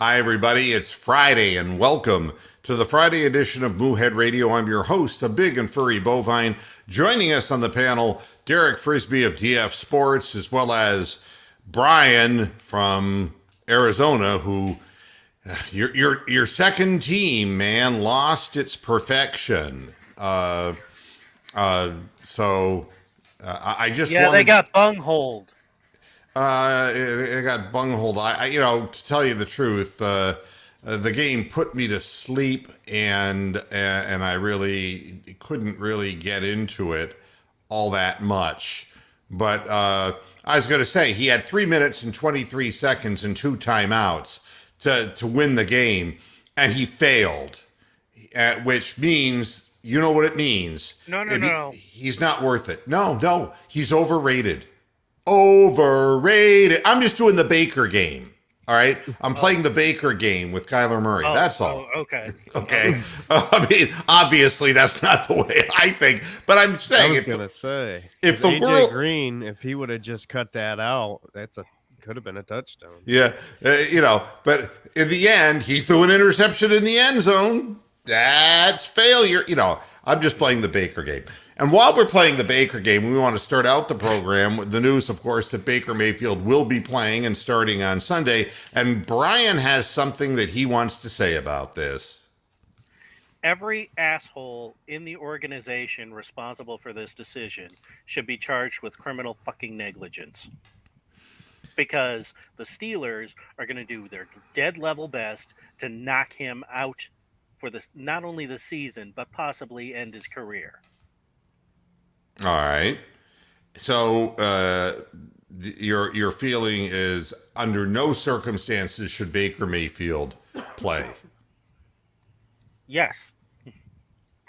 Hi, everybody. It's Friday, and welcome to the Friday edition of Moohead Radio. I'm your host, a big and furry bovine. Joining us on the panel, Derek Frisbee of DF Sports, as well as Brian from Arizona, who your second team, man, lost its perfection. I just Yeah, they wanted. got bungled. It got bungled. To tell you the truth, the game put me to sleep, and I really couldn't really get into it all that much. But I was going to say he had 3 minutes and 23 seconds and two timeouts to win the game, and he failed, which means. You know what it means. No, no, no. He's not worth it. No, he's overrated. Overrated. I'm just doing the Baker game. All right. I'm playing the Baker game with Kyler Murray. That's all. Okay. Okay. I mean, obviously, that's not the way I think. But I'm saying, I was gonna say, if the AJ world, Green, if he would have just cut that out, could have been a touchdown. yeah, but in the end, he threw an interception in the end zone. That's failure. I'm just playing the Baker game. And while we're playing the Baker game, we want to start out the program with the news, of course, that Baker Mayfield will be playing and starting on Sunday. And Brian has something that he wants to say about this. Every asshole in the organization responsible for this decision should be charged with criminal fucking negligence. Because the Steelers are going to do their dead level best to knock him out for not only the season, but possibly end his career. All right. So your feeling is under no circumstances should Baker Mayfield play. Yes.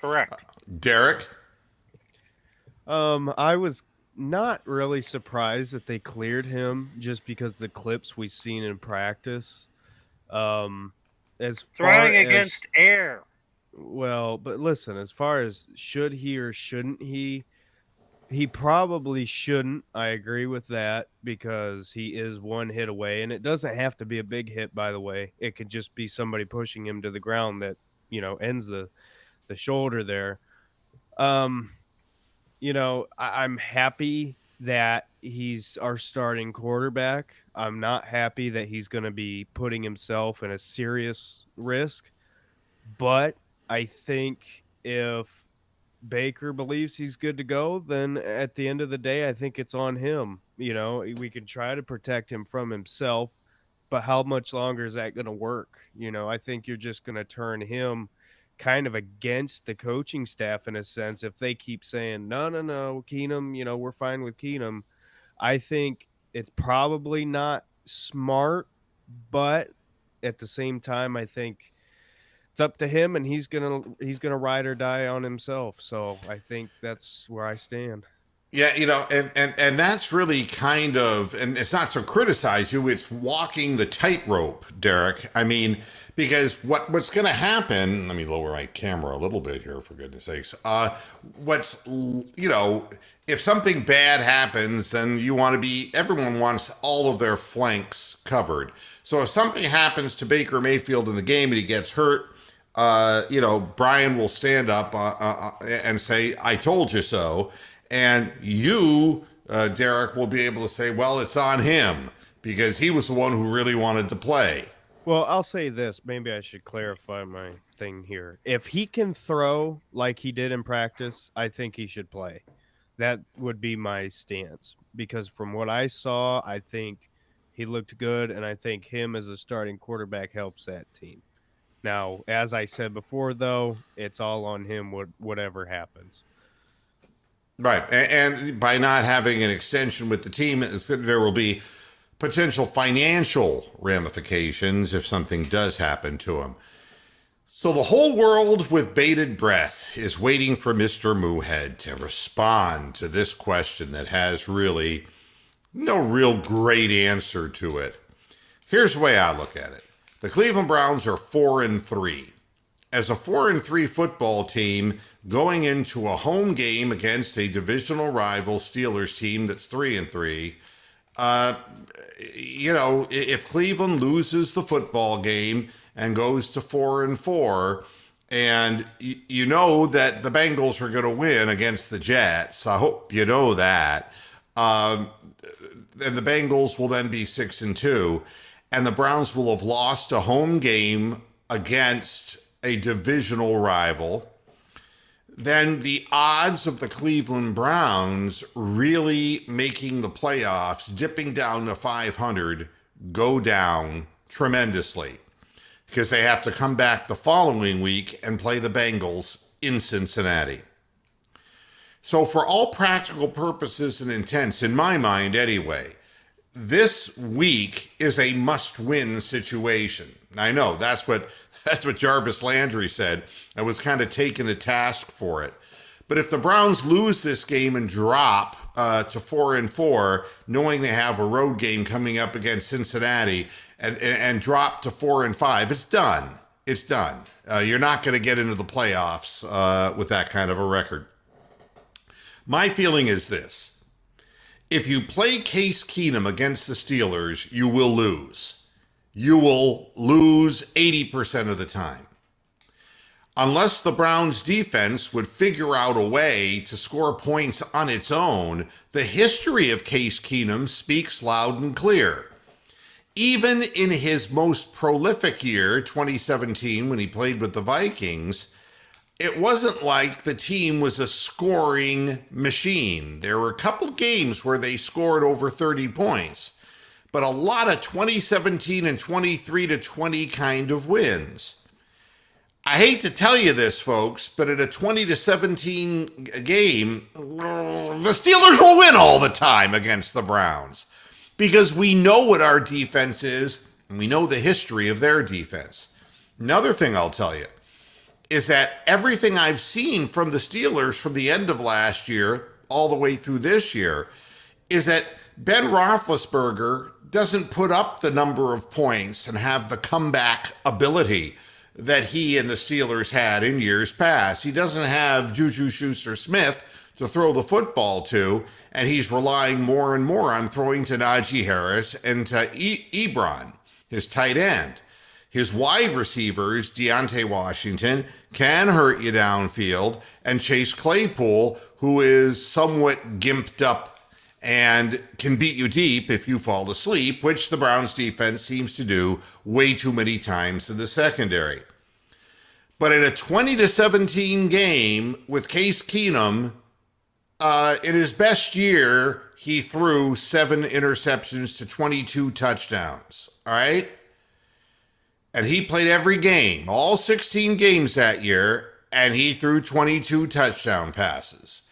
Correct. Derek? I was not really surprised that they cleared him just because the clips we've seen in practice. As throwing against air. Well, but listen, as far as should he or shouldn't he probably shouldn't. I agree with that because he is one hit away, and it doesn't have to be a big hit, by the way. It could just be somebody pushing him to the ground that, ends the shoulder there. I'm happy that he's our starting quarterback. I'm not happy that he's going to be putting himself in a serious risk, but I think if Baker believes he's good to go, then at the end of the day, I think it's on him. We can try to protect him from himself, but how much longer is that going to work? I think you're just going to turn him kind of against the coaching staff in a sense. If they keep saying, no, Keenum, we're fine with Keenum. I think it's probably not smart, but at the same time, I think it's up to him, and he's gonna ride or die on himself. So I think that's where I stand. Yeah, and that's really kind of, and it's not to criticize you, it's walking the tightrope, Derek. I mean, because what's going to happen, let me lower my camera a little bit here, for goodness sakes. If something bad happens, then everyone wants all of their flanks covered. So if something happens to Baker Mayfield in the game and he gets hurt, Brian will stand up and say, I told you so. And you, Derek, will be able to say, well, it's on him because he was the one who really wanted to play. Well, I'll say this. Maybe I should clarify my thing here. If he can throw like he did in practice, I think he should play. That would be my stance because from what I saw, I think he looked good, and I think him as a starting quarterback helps that team. Now, as I said before, though, it's all on him, whatever happens. Right. And by not having an extension with the team, there will be potential financial ramifications if something does happen to him. So the whole world with bated breath is waiting for Mr. Moohead to respond to this question that has really no real great answer to it. Here's the way I look at it. The Cleveland Browns are 4-3. As a 4-3 football team going into a home game against a divisional rival Steelers team that's 3-3, If Cleveland loses the football game and goes to 4-4, and you know that the Bengals are going to win against the Jets, I hope you know that. And the Bengals will then be 6-2, and the Browns will have lost a home game against a divisional rival. Then the odds of the Cleveland Browns really making the playoffs, dipping down to 500, go down tremendously because they have to come back the following week and play the Bengals in Cincinnati. So for all practical purposes and intents, in my mind anyway, this week is a must-win situation. I know that's what Jarvis Landry said. I was kind of taken to task for it. But if the Browns lose this game and drop to 4-4, knowing they have a road game coming up against Cincinnati, and drop to 4-5, it's done. It's done. You're not going to get into the playoffs with that kind of a record. My feeling is this. If you play Case Keenum against the Steelers, you will lose. You will lose 80% of the time. Unless the Browns defense would figure out a way to score points on its own, the history of Case Keenum speaks loud and clear. Even in his most prolific year, 2017, when he played with the Vikings, it wasn't like the team was a scoring machine. There were a couple games where they scored over 30 points, but a lot of 2017 and 23-20 kind of wins. I hate to tell you this, folks, but at a 20-17 game, the Steelers will win all the time against the Browns because we know what our defense is and we know the history of their defense. Another thing I'll tell you is that everything I've seen from the Steelers from the end of last year all the way through this year is that Ben Roethlisberger doesn't put up the number of points and have the comeback ability that he and the Steelers had in years past. He doesn't have Juju Schuster-Smith to throw the football to, and he's relying more and more on throwing to Najee Harris and to Ebron, his tight end. His wide receivers, Deontay Washington, can hurt you downfield, and Chase Claypool, who is somewhat gimped up and can beat you deep if you fall asleep, which the Browns defense seems to do way too many times in the secondary. But in a 20-17 game with Case Keenum, in his best year, he threw 7 interceptions to 22 touchdowns. All right? And he played every game, all 16 games that year, and he threw 22 touchdown passes.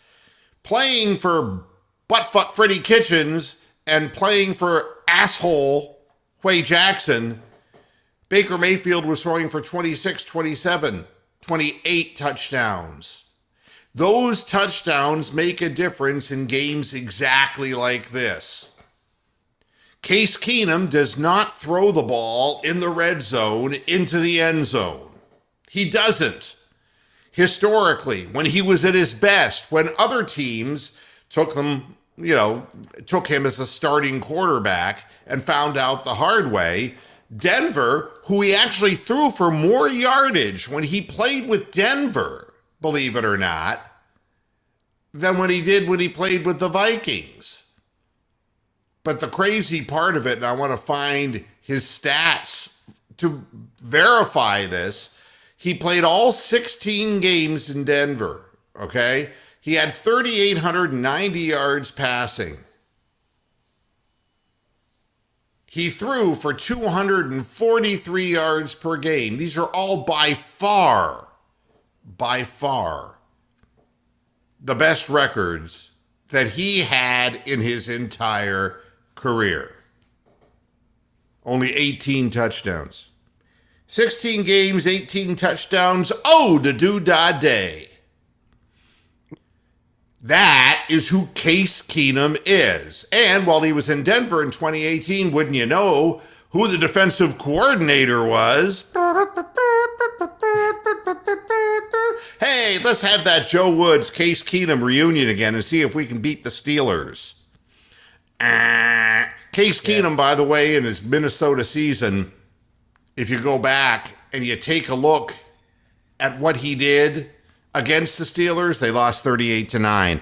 Playing for buttfuck Freddie Kitchens and playing for asshole Huey Jackson, Baker Mayfield was throwing for 26, 27, 28 touchdowns. Those touchdowns make a difference in games exactly like this. Case Keenum does not throw the ball in the red zone into the end zone. He doesn't. Historically, when he was at his best, when other teams took him as a starting quarterback and found out the hard way, Denver, who he actually threw for more yardage when he played with Denver, believe it or not, than when he played with the Vikings. But the crazy part of it, and I want to find his stats to verify this, he played all 16 games in Denver, okay? He had 3,890 yards passing. He threw for 243 yards per game. These are all by far, the best records that he had in his entire career. Only 18 touchdowns. 16 games, 18 touchdowns. Oh, da do da day. That is who Case Keenum is. And while he was in Denver in 2018, wouldn't you know who the defensive coordinator was? Hey, let's have that Joe Woods, Case Keenum reunion again and see if we can beat the Steelers. Case Keenum, by the way, in his Minnesota season, if you go back and you take a look at what he did against the Steelers, they lost 38-9.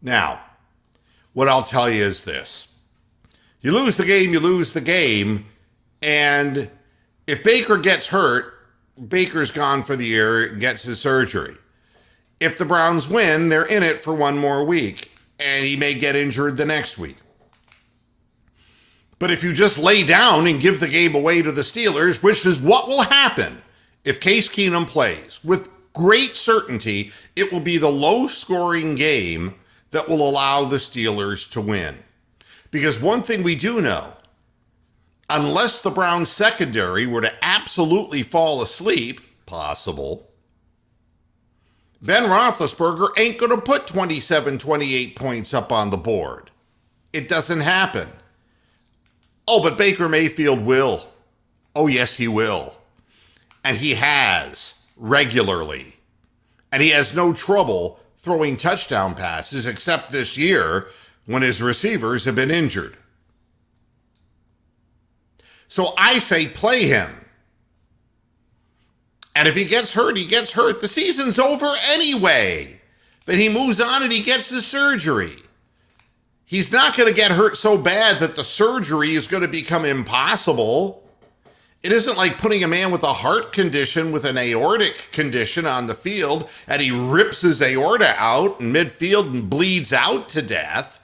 Now, what I'll tell you is this. You lose the game, you lose the game. And if Baker gets hurt, Baker's gone for the year, gets his surgery. If the Browns win, they're in it for one more week, and he may get injured the next week. But if you just lay down and give the game away to the Steelers, which is what will happen if Case Keenum plays, with great certainty, it will be the low-scoring game that will allow the Steelers to win. Because one thing we do know, unless the Browns secondary were to absolutely fall asleep, possible, Ben Roethlisberger ain't going to put 27, 28 points up on the board. It doesn't happen. Oh, but Baker Mayfield will. Oh, yes, he will. And he has regularly. And he has no trouble throwing touchdown passes, except this year when his receivers have been injured. So I say play him. And if he gets hurt, he gets hurt. The season's over anyway. Then he moves on and he gets his surgery. He's not going to get hurt so bad that the surgery is going to become impossible. It isn't like putting a man with a heart condition with an aortic condition on the field and he rips his aorta out in midfield and bleeds out to death.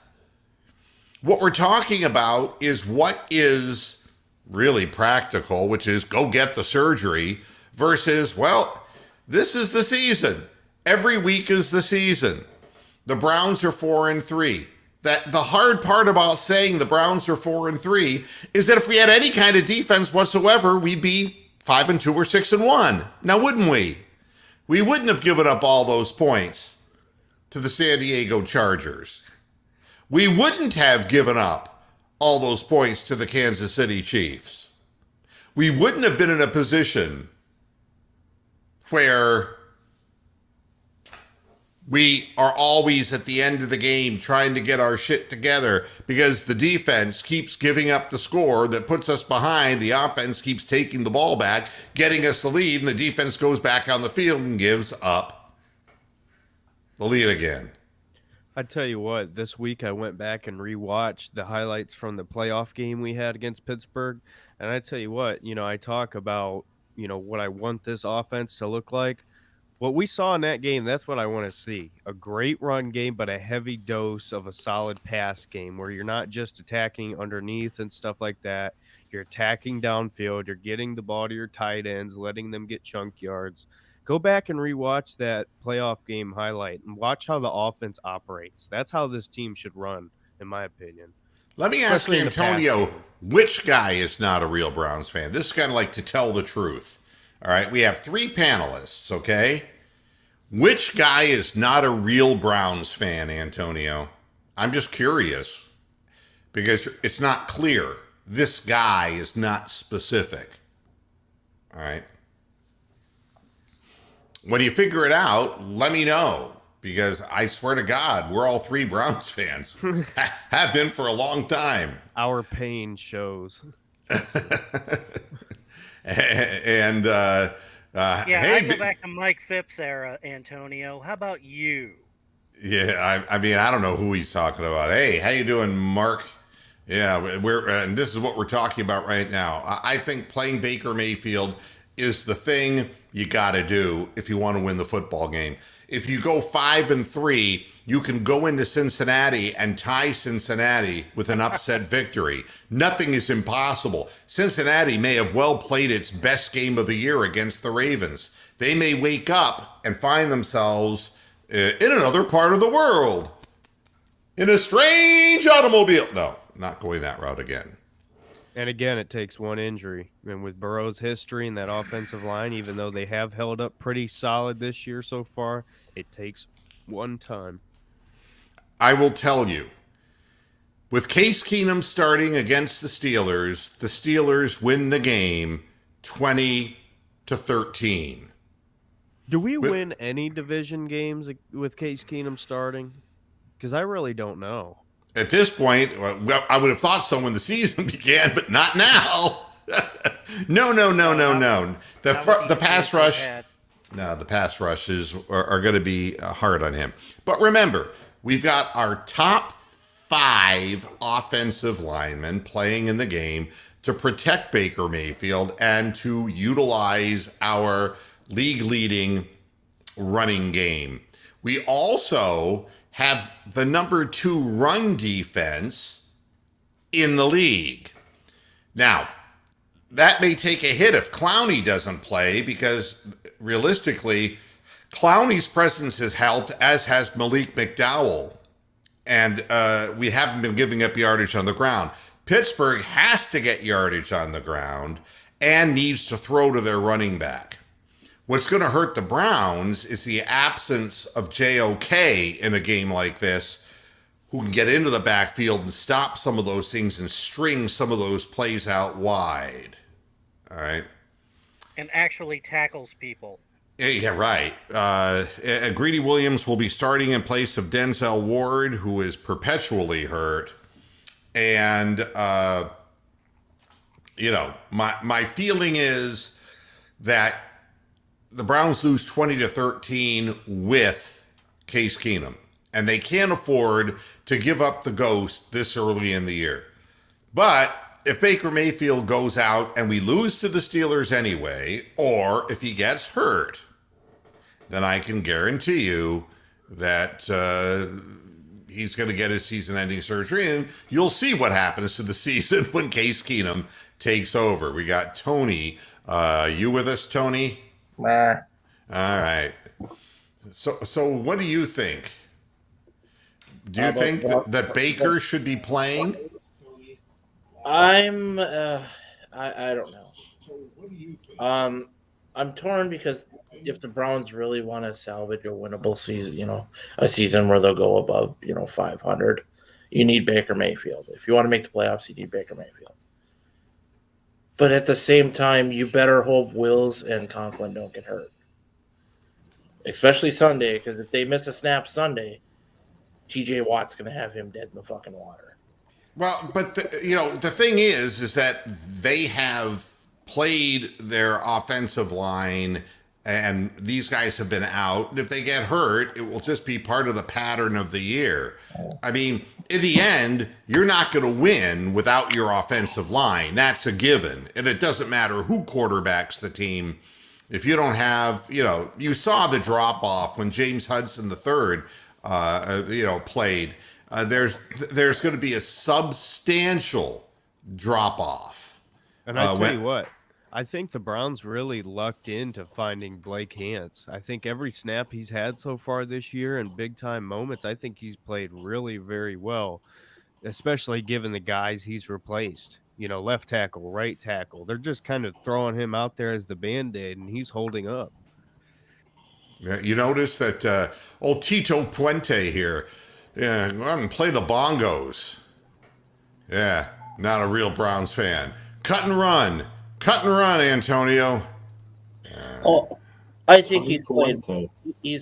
What we're talking about is what is really practical, which is go get the surgery, versus, well, this is the season. Every week is the season. The Browns are 4-3. That the hard part about saying the Browns are 4-3 is that if we had any kind of defense whatsoever, we'd be 5-2 or 6-1. Now, wouldn't we? We wouldn't have given up all those points to the San Diego Chargers. We wouldn't have given up all those points to the Kansas City Chiefs. We wouldn't have been in a position where we are always at the end of the game trying to get our shit together because the defense keeps giving up the score that puts us behind. The offense keeps taking the ball back, getting us the lead, and the defense goes back on the field and gives up the lead again. I tell you what, this week I went back and rewatched the highlights from the playoff game we had against Pittsburgh. And I tell you what, I talk about, what I want this offense to look like. What we saw in that game, that's what I want to see. A great run game, but a heavy dose of a solid pass game where you're not just attacking underneath and stuff like that. You're attacking downfield. You're getting the ball to your tight ends, letting them get chunk yards. Go back and rewatch that playoff game highlight and watch how the offense operates. That's how this team should run, in my opinion. Let me ask Antonio, which guy is not a real Browns fan? This is kind of like to tell the truth. All right, we have 3 panelists, okay? Which guy is not a real Browns fan, Antonio? I'm just curious because it's not clear. This guy is not specific. All right. When you figure it out, let me know because I swear to God, we're all 3 Browns fans. Have been for a long time. Our pain shows. And yeah, hey, I go back to Mike Phipps era, Antonio. How about you? Yeah, I mean, I don't know who he's talking about. Hey, how you doing, Mark? Yeah, we're and this is what we're talking about right now. I think playing Baker Mayfield is the thing you got to do if you want to win the football game. If you go 5-3, you can go into Cincinnati and tie Cincinnati with an upset victory. Nothing is impossible. Cincinnati may have well played its best game of the year against the Ravens. They may wake up and find themselves in another part of the world, in a strange automobile. No, not going that route again. And again, it takes one injury. And with Burrow's history and that offensive line, even though they have held up pretty solid this year so far, it takes one time. I will tell you, with Case Keenum starting against the Steelers win the game 20-13. Do we win any division games with Case Keenum starting? Because I really don't know. At this point, well, I would have thought so when the season began, but not now. No. The pass rush. No, the pass rushes are going to be hard on him. But remember, we've got our top 5 offensive linemen playing in the game to protect Baker Mayfield and to utilize our league leading running game. We also have the number 2 run defense in the league. Now, that may take a hit if Clowney doesn't play, because realistically, Clowney's presence has helped, as has Malik McDowell. And we haven't been giving up yardage on the ground. Pittsburgh has to get yardage on the ground and needs to throw to their running back. What's going to hurt the Browns is the absence of JOK in a game like this, who can get into the backfield and stop some of those things and string some of those plays out wide. All right. And actually tackles people. Yeah, right. Greedy Williams will be starting in place of Denzel Ward, who is perpetually hurt. And, my feeling is that the Browns lose 20-13 with Case Keenum. And they can't afford to give up the ghost this early in the year. But if Baker Mayfield goes out and we lose to the Steelers anyway, or if he gets hurt, then I can guarantee you that he's going to get his season-ending surgery, and you'll see what happens to the season when Case Keenum takes over. We got Tony. You with us, Tony? Nah. All right. So what do you think? Do you think that Baker should be playing? I don't know. I'm torn because if the Browns really want to salvage a winnable season, a season where they'll go above, 500, you need Baker Mayfield. If you want to make the playoffs, you need Baker Mayfield. But at the same time, you better hope Wills and Conklin don't get hurt. Especially Sunday, because if they miss a snap Sunday, TJ Watt's going to have him dead in the fucking water. Well, but the thing is that they have played their offensive line, and these guys have been out. And if they get hurt, it will just be part of the pattern of the year. I mean, in the end, you're not going to win without your offensive line. That's a given. And it doesn't matter who quarterbacks the team. If you don't have, you saw the drop off when James Hudson III, played. There's going to be a substantial drop off. And I tell you what, I think the Browns really lucked into finding Blake Hance. I think every snap he's had so far this year in big time moments, I think he's played really very well, especially given the guys he's replaced. Left tackle, right tackle. They're just kind of throwing him out there as the Band-Aid, and he's holding up. Yeah, you notice that old Tito Puente here, go out and play the bongos. Yeah, not a real Browns fan. Cut and run, Antonio. I think he's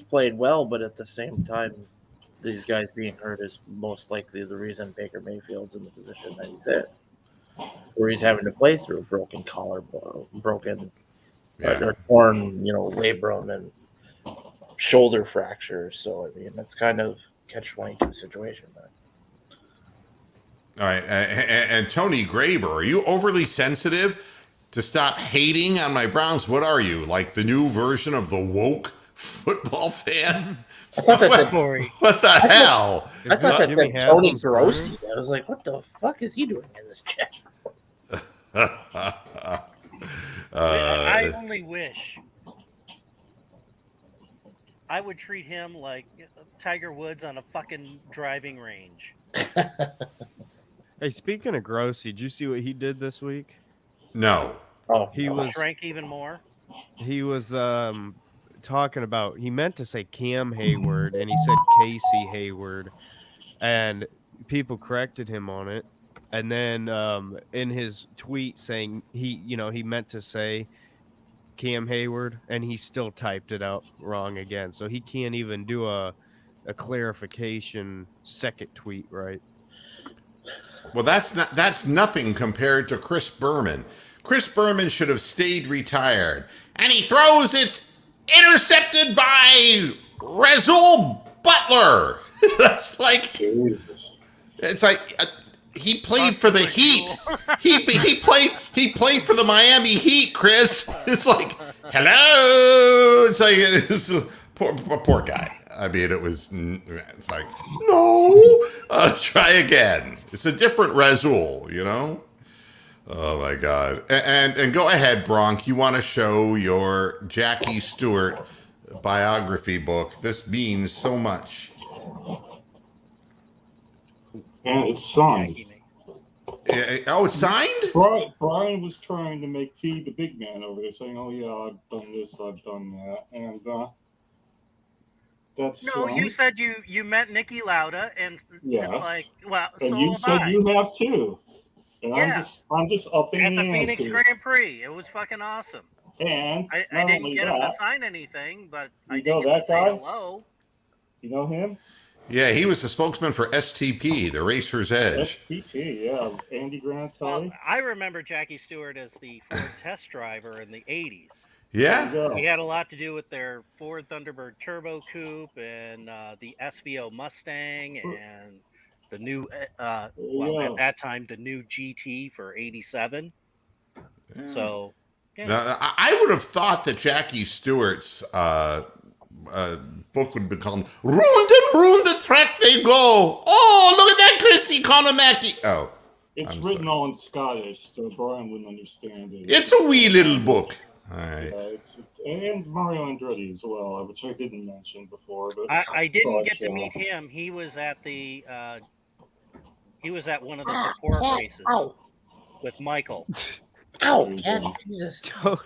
played well, but at the same time, these guys being hurt is most likely the reason Baker Mayfield's in the position that he's in, where he's having to play through a broken collarbone, or torn, labrum and shoulder fractures. So I mean, it's kind of catch-22 situation there. All right, and Tony Graber, are you overly sensitive to stop hating on my Browns? What are you, like the new version of the woke football fan? I thought that said Corey. What the hell? I thought that said Tony Grossi. I was like, what the fuck is he doing in this chat? I only wish I would treat him like Tiger Woods on a fucking driving range. Hey, speaking of Grossi, did you see what he did this week? No. He was shrank even more. He was talking about, he meant to say Cam Hayward, and he said Casey Hayward, and people corrected him on it. And then in his tweet saying he meant to say Cam Hayward, and he still typed it out wrong again. So he can't even do a a clarification second tweet, right? Well, that's nothing compared to Chris Berman. Chris Berman should have stayed retired. And he throws, it's intercepted by Razul Butler. That's like, Jesus. it's like he played for the Heat. He played for the Miami Heat, Chris. It's like, hello. It's like it's a poor guy. I mean, it's like, no, try again. It's a different Razul, you know? Oh my God. And go ahead, Bronk. You want to show your Jackie Stewart biography book. This means so much. And it's signed. Oh, it's signed? Brian was trying to make P the big man over there, saying, "Oh yeah, I've done this, I've done that," and that's No, you said you met Nikki Lauda, and yes. it's like, well, and so you have said I. you have too. And Yeah. I'm just upping At the the Phoenix antes. Grand Prix. It was fucking awesome. And I not didn't only get him to that, sign anything, but I You did know get that to say guy? hello. you know him, Yeah, he was the spokesman for STP, the Racer's Edge. STP, yeah, Andy Well, Granatelli. I remember Jackie Stewart as the Ford test driver in the 80s. Yeah? There you He go. had a lot to do with their Ford Thunderbird Turbo Coupe and the SVO Mustang and the new, Yeah. at that time, the new GT for 87. So, yeah. Now, I would have thought that Jackie Stewart's book would be called Ruined and Ruined the Track They Go. Oh, look at that, Chrissy Economaki. Oh, It's I'm written sorry. all in Scottish, so Brian wouldn't understand it. It's a wee little book. All right. And Mario Andretti as well, which I didn't mention before. But I didn't get to Gotcha. meet him. He was at one of the support races with Michael. Ow, There cat, you go. Jesus. Don't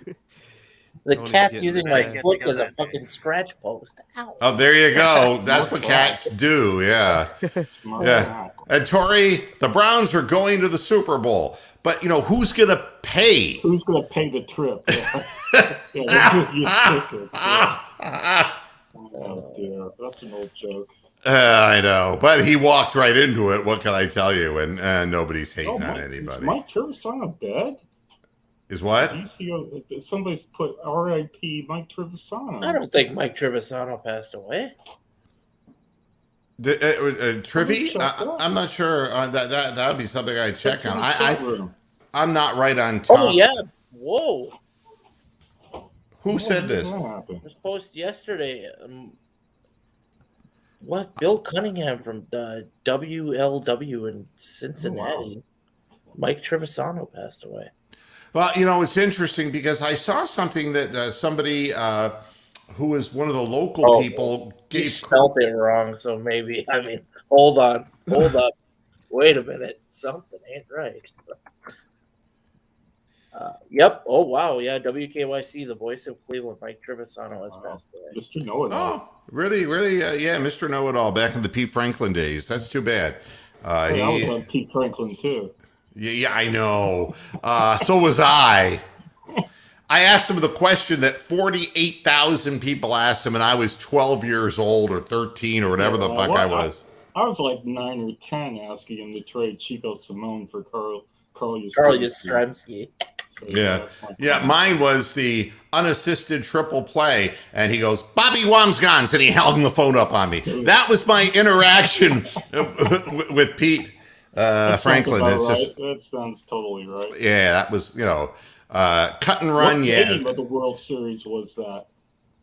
The even cat's get using into my that. foot as a That day. fucking scratch post. Ow. Oh, there you go. That's what cats do. Yeah. Smart Yeah. cat. And Tori, the Browns are going to the Super Bowl. But, you know, who's going to pay? Who's going to pay the trip? Yeah, they give you tickets. Yeah. Oh, dear. That's an old joke. I know. But he walked right into it. What can I tell you? And nobody's hating Oh, on Is anybody. Mike Trevisano dead? Is what? Somebody's put R.I.P. Mike Trevisano. I don't think Mike Trevisano passed away. Trivy? I'm not sure. That would be something I'd check on. I'm not right on top. Oh, yeah. Whoa. Who said this? It was posted yesterday. What? Bill Cunningham from WLW in Cincinnati. Mike Trevisano passed away. Well, you know, it's interesting because I saw something that somebody who was one of the local people He gave. spelled it wrong, so maybe. I mean, hold on. Wait a minute. Something ain't right. Yep. Oh, wow. Yeah. WKYC, the voice of Cleveland, Mike Trevisano has passed away. Mr. Know-It-All. Oh, really? Yeah, Mr. Know-It-All back in the Pete Franklin days. That's too bad. I was on Pete Franklin, too. Yeah, I know. So was I. I asked him the question that 48,000 people asked him, and I was 12 years old or 13 or whatever the fuck I was. I was like 9 or 10 asking him to trade Chico Simone for Carl Yastrzemski. So, Yeah. Yeah, mine was the unassisted triple play, and he goes, Bobby Wamsgans, and he held the phone up on me. That was my interaction with Pete Franklin. It's just, that sounds totally right. yeah, that was, you know, cut and run. What Yeah. game of the World Series was that?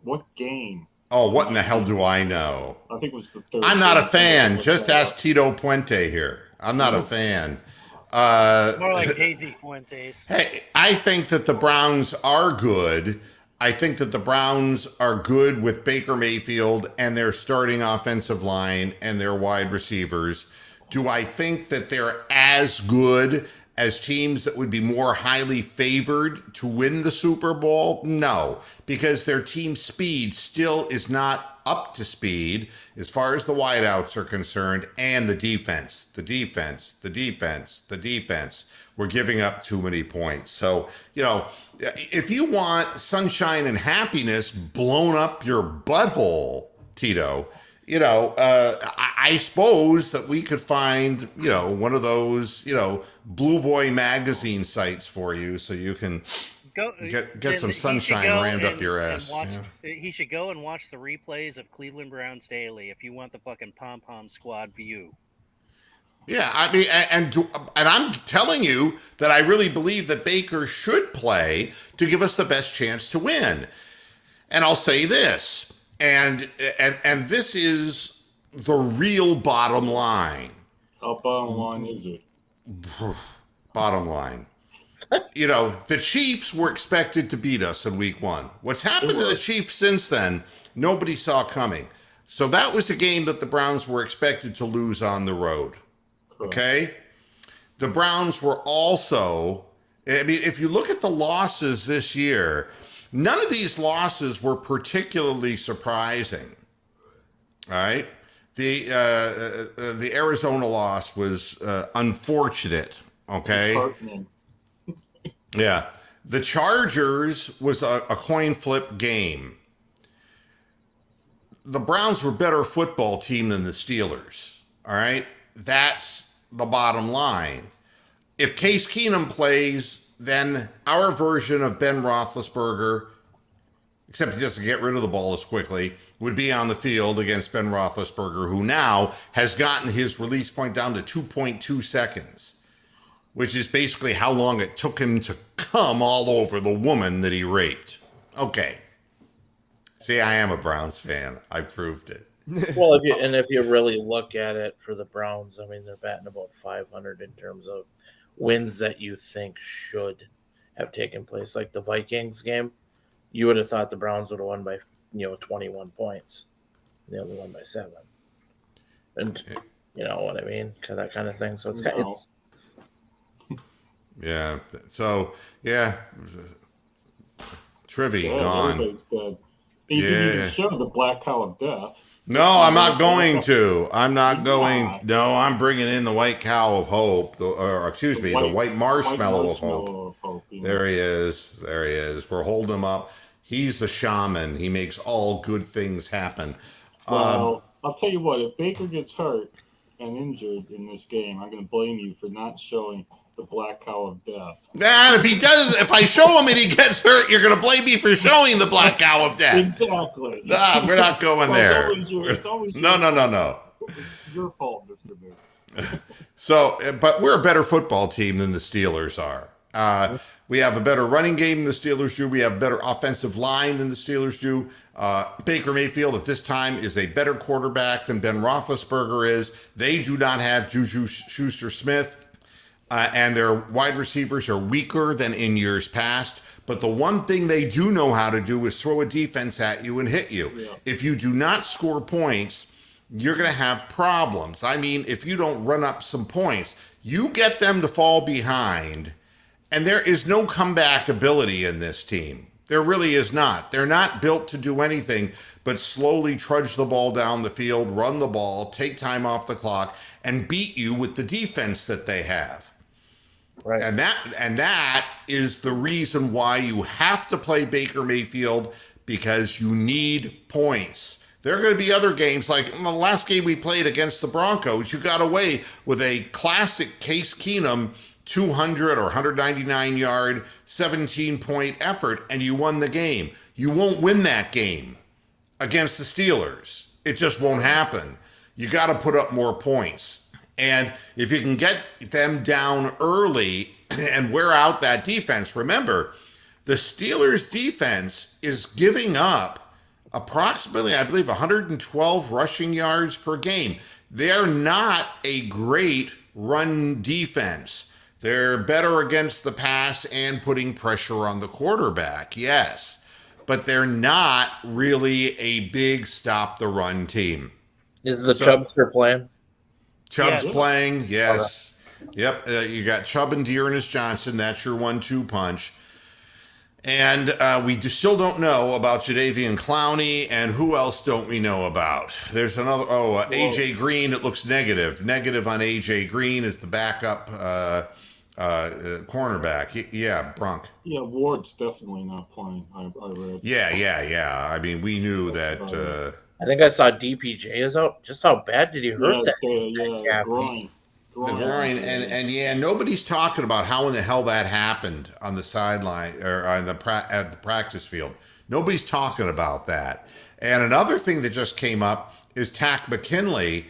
What game? Oh, what in the hell do I know? I think it was the third. I'm not a game. fan. Just ask Tito Puente here. I'm not a fan. More like Daisy Fuentes. Hey, I think that the Browns are good. I think that the Browns are good with Baker Mayfield and their starting offensive line and their wide receivers. Do I think that they're as good as teams that would be more highly favored to win the Super Bowl? No, because their team speed still is not up to speed as far as the wideouts are concerned, and the defense. We're giving up too many points. So, you know, if you want sunshine and happiness blown up your butthole, Tito, I suppose that we could find, one of those, Blue Boy magazine sites for you, so you can Go get then some he should sunshine go rammed up your and ass. watch. Yeah. He should go and watch the replays of Cleveland Browns daily if you want the fucking pom pom squad view. Yeah, I mean, and I'm telling you that I really believe that Baker should play to give us the best chance to win. And I'll say this, and this is the real bottom line. How bottom line is it? Bottom line. The Chiefs were expected to beat us in week 1. What's happened to the Chiefs since then, nobody saw coming. So that was a game that the Browns were expected to lose on the road. Okay? The Browns were also, I mean, if you look at the losses this year, none of these losses were particularly surprising. All right? The Arizona loss was unfortunate. Okay? Disheartening. Yeah. The Chargers was a coin flip game. The Browns were a better football team than the Steelers. All right? That's the bottom line. If Case Keenum plays, then our version of Ben Roethlisberger, except he doesn't get rid of the ball as quickly, would be on the field against Ben Roethlisberger, who now has gotten his release point down to 2.2 seconds, which is basically how long it took him to come all over the woman that he raped. Okay. See, I am a Browns fan. I proved it. Well, if you really look at it for the Browns, I mean, they're batting about 500 in terms of wins that you think should have taken place. Like the Vikings game, you would have thought the Browns would have won by 21 points. They only won by 7, and you know what I mean, that kind of thing. So it's kind of. Yeah. So yeah, Trivy Yeah, gone. everybody's dead. You didn't even show the Black Cow of Death. No, I'm not going to. I'm not going. Why? No, I'm bringing in the white cow of hope, the white marshmallow of hope. Yeah. There he is. There he is. We're holding him up. He's a shaman. He makes all good things happen. Well, I'll tell you what. If Baker gets hurt and injured in this game, I'm going to blame you for not showing the Black Cow of Death. And if I show him and he gets hurt, you're going to blame me for showing the black cow of death. Exactly. Nah, we're not going there. It's always No. It's your fault, Mr. Moon. So, but we're a better football team than the Steelers are. We have a better running game than the Steelers do. We have a better offensive line than the Steelers do. Baker Mayfield at this time is a better quarterback than Ben Roethlisberger is. They do not have Juju Schuster-Smith. And their wide receivers are weaker than in years past. But the one thing they do know how to do is throw a defense at you and hit you. Yeah. If you do not score points, you're going to have problems. I mean, if you don't run up some points, you get them to fall behind, and there is no comeback ability in this team. There really is not. They're not built to do anything but slowly trudge the ball down the field, run the ball, take time off the clock, and beat you with the defense that they have. Right. And that is the reason why you have to play Baker Mayfield, because you need points. There are going to be other games, like in the last game we played against the Broncos, you got away with a classic Case Keenum 200 or 199 yard, 17-point effort, and you won the game. You won't win that game against the Steelers. It just won't happen. You got to put up more points. And if you can get them down early and wear out that defense, remember, the Steelers' defense is giving up approximately, I believe, 112 rushing yards per game. They're not a great run defense. They're better against the pass and putting pressure on the quarterback, yes. But they're not really a big stop-the-run team. Is the Chubbster playing? Chubb's playing, yes. Okay. Yep, you got Chubb and Dearness Johnson. That's your 1-2 punch. And we still don't know about Jadeveon Clowney, and who else don't we know about? There's another, A.J. Green. It looks negative. Negative on A.J. Green is the backup cornerback. Yeah, Brunk. Yeah, Ward's definitely not playing, I read. Yeah. I mean, we knew that I think I saw DPJ is out. Just how bad did he hurt that? Yeah, groin. The groin, and yeah, nobody's talking about how in the hell that happened on the sideline or on at the practice field. Nobody's talking about that. And another thing that just came up is Tack McKinley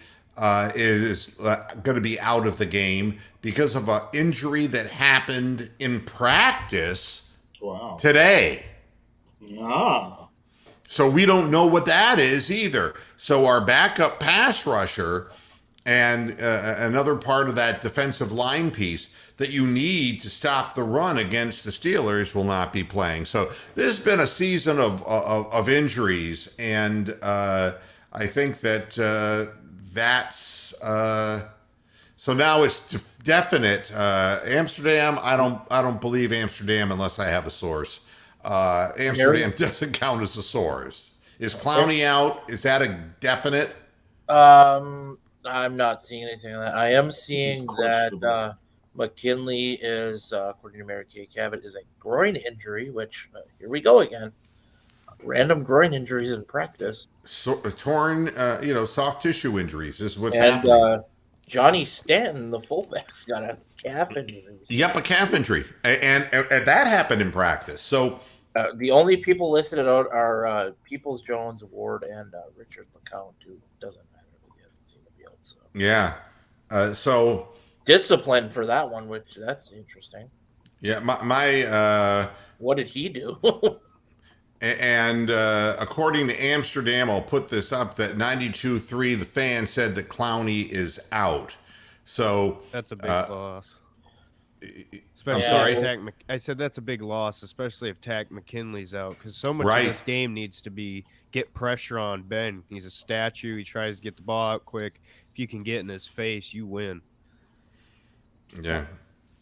is going to be out of the game because of an injury that happened in practice today. Yeah. So we don't know what that is either. So our backup pass rusher and another part of that defensive line piece that you need to stop the run against the Steelers will not be playing. So this has been a season of injuries, and I think that that's so now it's definite. Amsterdam, I don't believe Amsterdam unless I have a source. Amsterdam doesn't count as a source. Is Clowney out? Is that a definite? I'm not seeing anything on that. I am seeing that McKinley is, according to Mary Kay Cabot, is a groin injury, which, here we go again. Random groin injuries in practice. Torn, soft tissue injuries is what's happening. Johnny Stanton, the fullback's got a calf injury. Yep, a calf injury. And that happened in practice. So the only people listed out are Peoples Jones, Ward, and Richard LeCount, who doesn't matter. He hasn't seen the field. So. Yeah. So discipline for that one, which that's interesting. Yeah, my what did he do? And according to Amsterdam, I'll put this up, that 92.3, the fan said that Clowney is out. So that's a big loss. I'm sorry? I said that's a big loss, especially if Tack McKinley's out, because so much of this game needs to get pressure on Ben. He's a statue. He tries to get the ball out quick. If you can get in his face, you win. Yeah.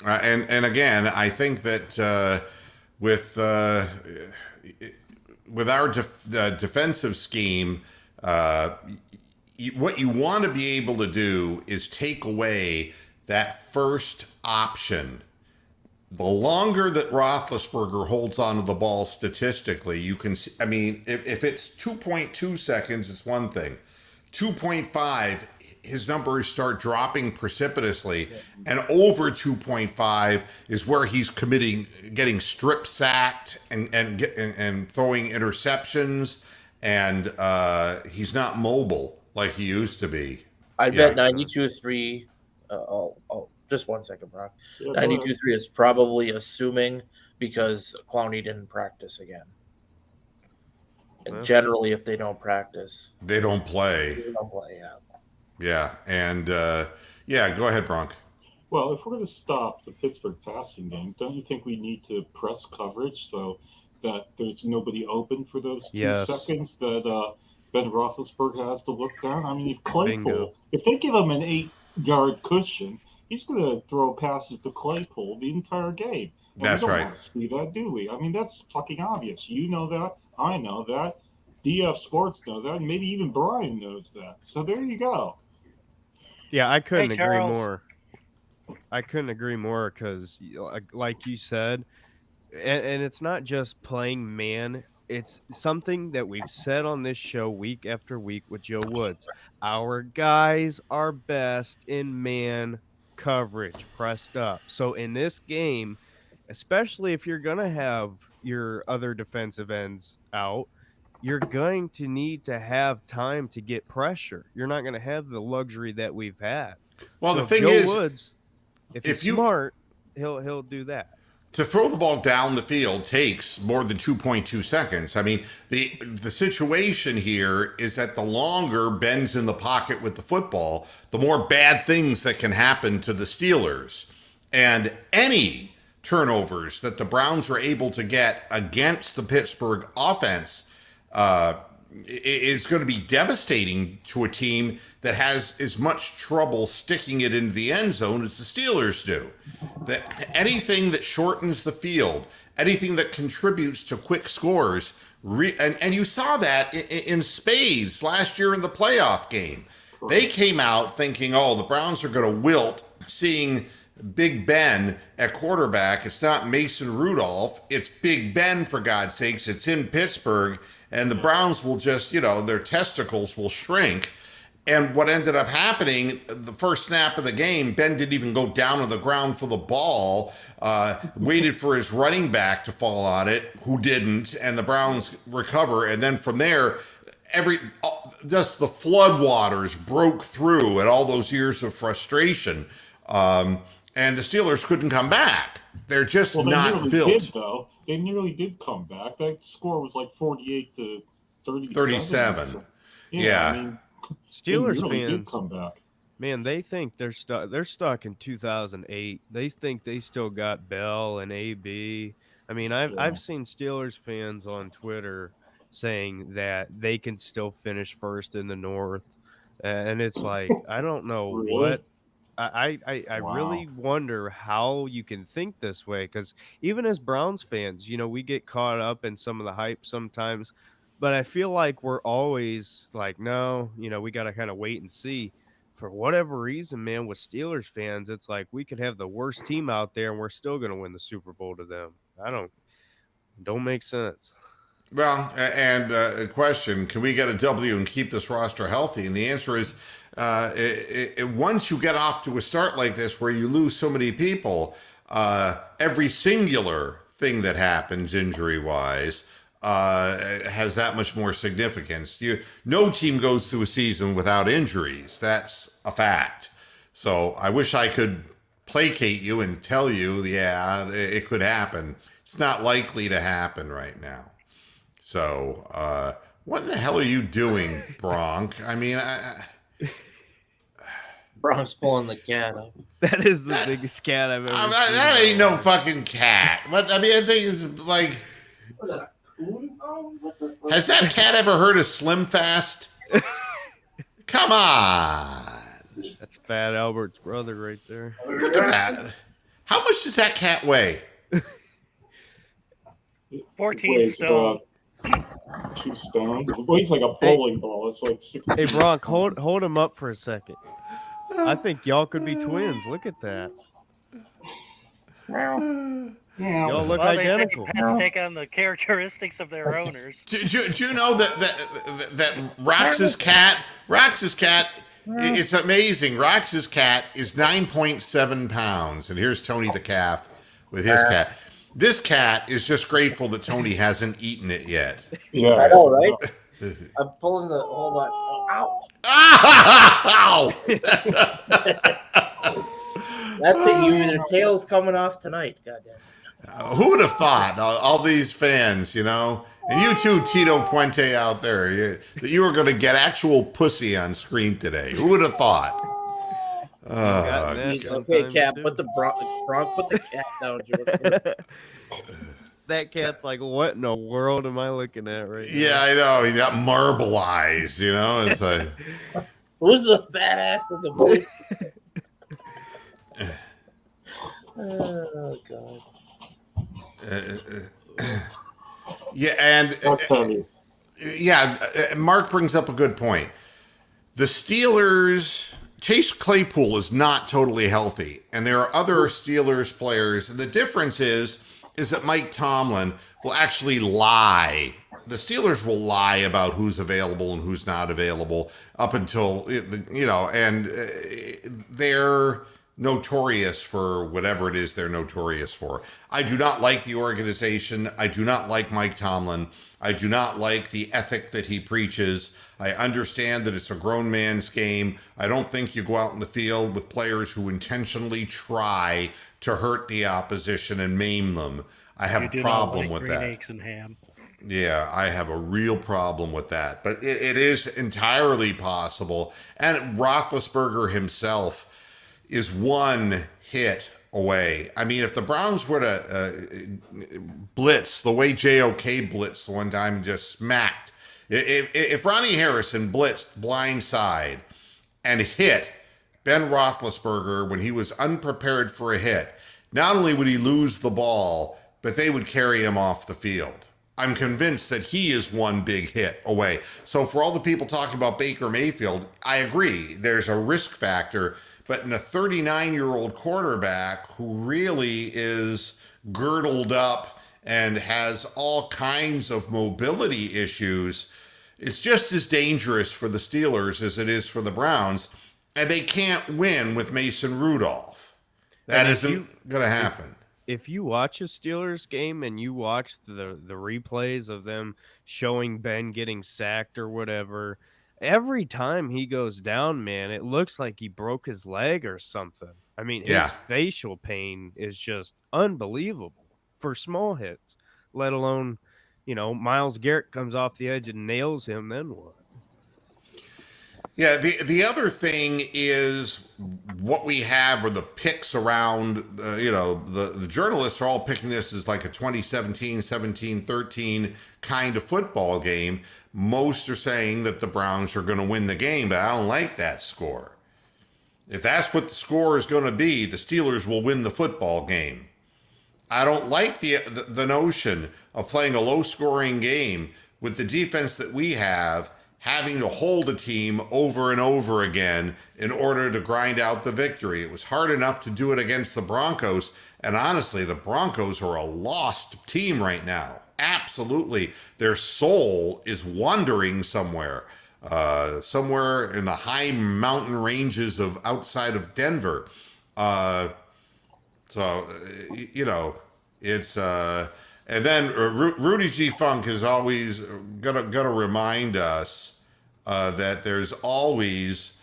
And again, I think that with our defensive scheme, what you want to be able to do is take away that first option. The longer that Roethlisberger holds onto the ball statistically, you can see, I mean, if it's 2.2 seconds, it's one thing. 2.5, his numbers start dropping precipitously, and over 2.5 is where he's getting strip sacked and throwing interceptions, and he's not mobile like he used to be. I bet 92.3. Just 1 second, Brock. 92.3 is probably assuming because Clowney didn't practice again. And generally, if they don't practice, they don't play. Yeah. Yeah, and go ahead, Bronk. Well, if we're going to stop the Pittsburgh passing game, don't you think we need to press coverage so that there's nobody open for those 2 seconds that Ben Roethlisberger has to look down? I mean, if they give him an 8-yard cushion, he's going to throw passes to Claypool the entire game. And that's we don't right. want to see that, do we? I mean, that's fucking obvious. You know that. I know that. DF Sports know that. And maybe even Brian knows that. So there you go. Yeah, I couldn't agree more. I couldn't agree more because, like you said, and it's not just playing man. It's something that we've said on this show week after week with Joe Woods. Our guys are best in man coverage, pressed up. So in this game, especially if you're going to have your other defensive ends out, you're going to need to have time to get pressure. You're not going to have the luxury that we've had. Well, so the thing Joe is, Woods, if he's smart, he'll do that. To throw the ball down the field takes more than 2.2 seconds. I mean, the situation here is that the longer Ben's in the pocket with the football, the more bad things that can happen to the Steelers. And any turnovers that the Browns were able to get against the Pittsburgh offense is going to be devastating to a team that has as much trouble sticking it into the end zone as the Steelers do. That anything that shortens the field, anything that contributes to quick scores, and you saw that in spades last year in the playoff game. They came out thinking, the Browns are going to wilt, seeing Big Ben at quarterback. It's not Mason Rudolph. It's Big Ben, for God's sakes. It's in Pittsburgh. And the Browns will just, their testicles will shrink. And what ended up happening, the first snap of the game, Ben didn't even go down on the ground for the ball, waited for his running back to fall on it, who didn't, and the Browns recover. And then from there, just the floodwaters broke through and all those years of frustration. And the Steelers couldn't come back. They're just not built. Did, though. They nearly did come back. That score was like 48 to 37. So, yeah. I mean, Steelers really fans did come back. Man, they think they're stuck. They're stuck in 2008. They think they still got Bell and AB. I mean, I've seen Steelers fans on Twitter saying that they can still finish first in the North, and it's like I don't know Really? what. I Wow. really wonder how you can think this way, because even as Browns fans, we get caught up in some of the hype sometimes, but I feel like we're always like, no, we got to kind of wait and see. For whatever reason, man, with Steelers fans, it's like we could have the worst team out there and we're still going to win the Super Bowl to them. Don't make sense. Well, and a question, can we get a W and keep this roster healthy? And the answer is, once you get off to a start like this where you lose so many people, every singular thing that happens injury-wise has that much more significance. No team goes through a season without injuries. That's a fact. So I wish I could placate you and tell you, yeah, it could happen. It's not likely to happen right now. So what in the hell are you doing, Bronk? I mean, Bronk's pulling the cat up. That is the biggest cat I've ever seen. that ain't no fucking cat. What I think is like, has that cat ever heard of Slim Fast? Come on. That's Fat Albert's brother right there. Look at that. How much does that cat weigh? 14 Weighs stone. about 2 stone. It weighs like a bowling ball. It's like 60. Hey, Bronk, hold him up for a second. I think y'all could be twins. Look at that. Y'all look identical. They say pets take on the characteristics of their owners. Do you know that Rox's cat, it's amazing. Rox's cat is 9.7 pounds. And here's Tony the calf with his cat. This cat is just grateful that Tony hasn't eaten it yet. Yeah. I know, right? I'm pulling the hold on. Ow! Ow! That's it. Their tail's coming off tonight. Goddamn. Who would have thought? All these fans, and you too, Tito Puente out there, that you were going to get actual pussy on screen today. Who would have thought? Okay, cat. Put the Bronk. Put the cat down, George. That cat's like, what in the world am I looking at right now? Yeah, I know. He got marble eyes, It's like, Who's the fat ass of the boy? Oh God. Yeah, and Mark brings up a good point. The Steelers, Chase Claypool is not totally healthy, and there are other Steelers players, and the difference is that Mike Tomlin will actually lie. The Steelers will lie about who's available and who's not available up until, and they're notorious for whatever it is they're notorious for. I do not like the organization. I do not like Mike Tomlin. I do not like the ethic that he preaches. I understand that it's a grown man's game. I don't think you go out in the field with players who intentionally try to hurt the opposition and maim them. I have a problem with that. Eggs and ham. Yeah, I have a real problem with that. But it is entirely possible. And Roethlisberger himself is one hit away. I mean, if the Browns were to blitz the way JOK blitzed the one time and just smacked, if Ronnie Harrison blitzed blindside and hit Ben Roethlisberger when he was unprepared for a hit, not only would he lose the ball, but they would carry him off the field. I'm convinced that he is one big hit away. So for all the people talking about Baker Mayfield, I agree. There's a risk factor, but in a 39-year-old quarterback who really is girdled up and has all kinds of mobility issues, it's just as dangerous for the Steelers as it is for the Browns, and they can't win with Mason Rudolph. That isn't going to happen. If you watch a Steelers game and you watch the replays of them showing Ben getting sacked or whatever, every time he goes down, man, it looks like he broke his leg or something. I mean, his facial pain is just unbelievable for small hits, let alone, Myles Garrett comes off the edge and nails him, then what? Yeah, the other thing is what we have are the picks around, the journalists are all picking this as like a 2017, 17, 13 kind of football game. Most are saying that the Browns are going to win the game, but I don't like that score. If that's what the score is going to be, the Steelers will win the football game. I don't like the notion of playing a low-scoring game with the defense that we have, having to hold a team over and over again in order to grind out the victory. It was hard enough to do it against the Broncos, and honestly, the Broncos are a lost team right now. Absolutely. Their soul is wandering somewhere in the high mountain ranges of outside of Denver. It's and then Rudy G. Funk is always gonna remind us that there's always,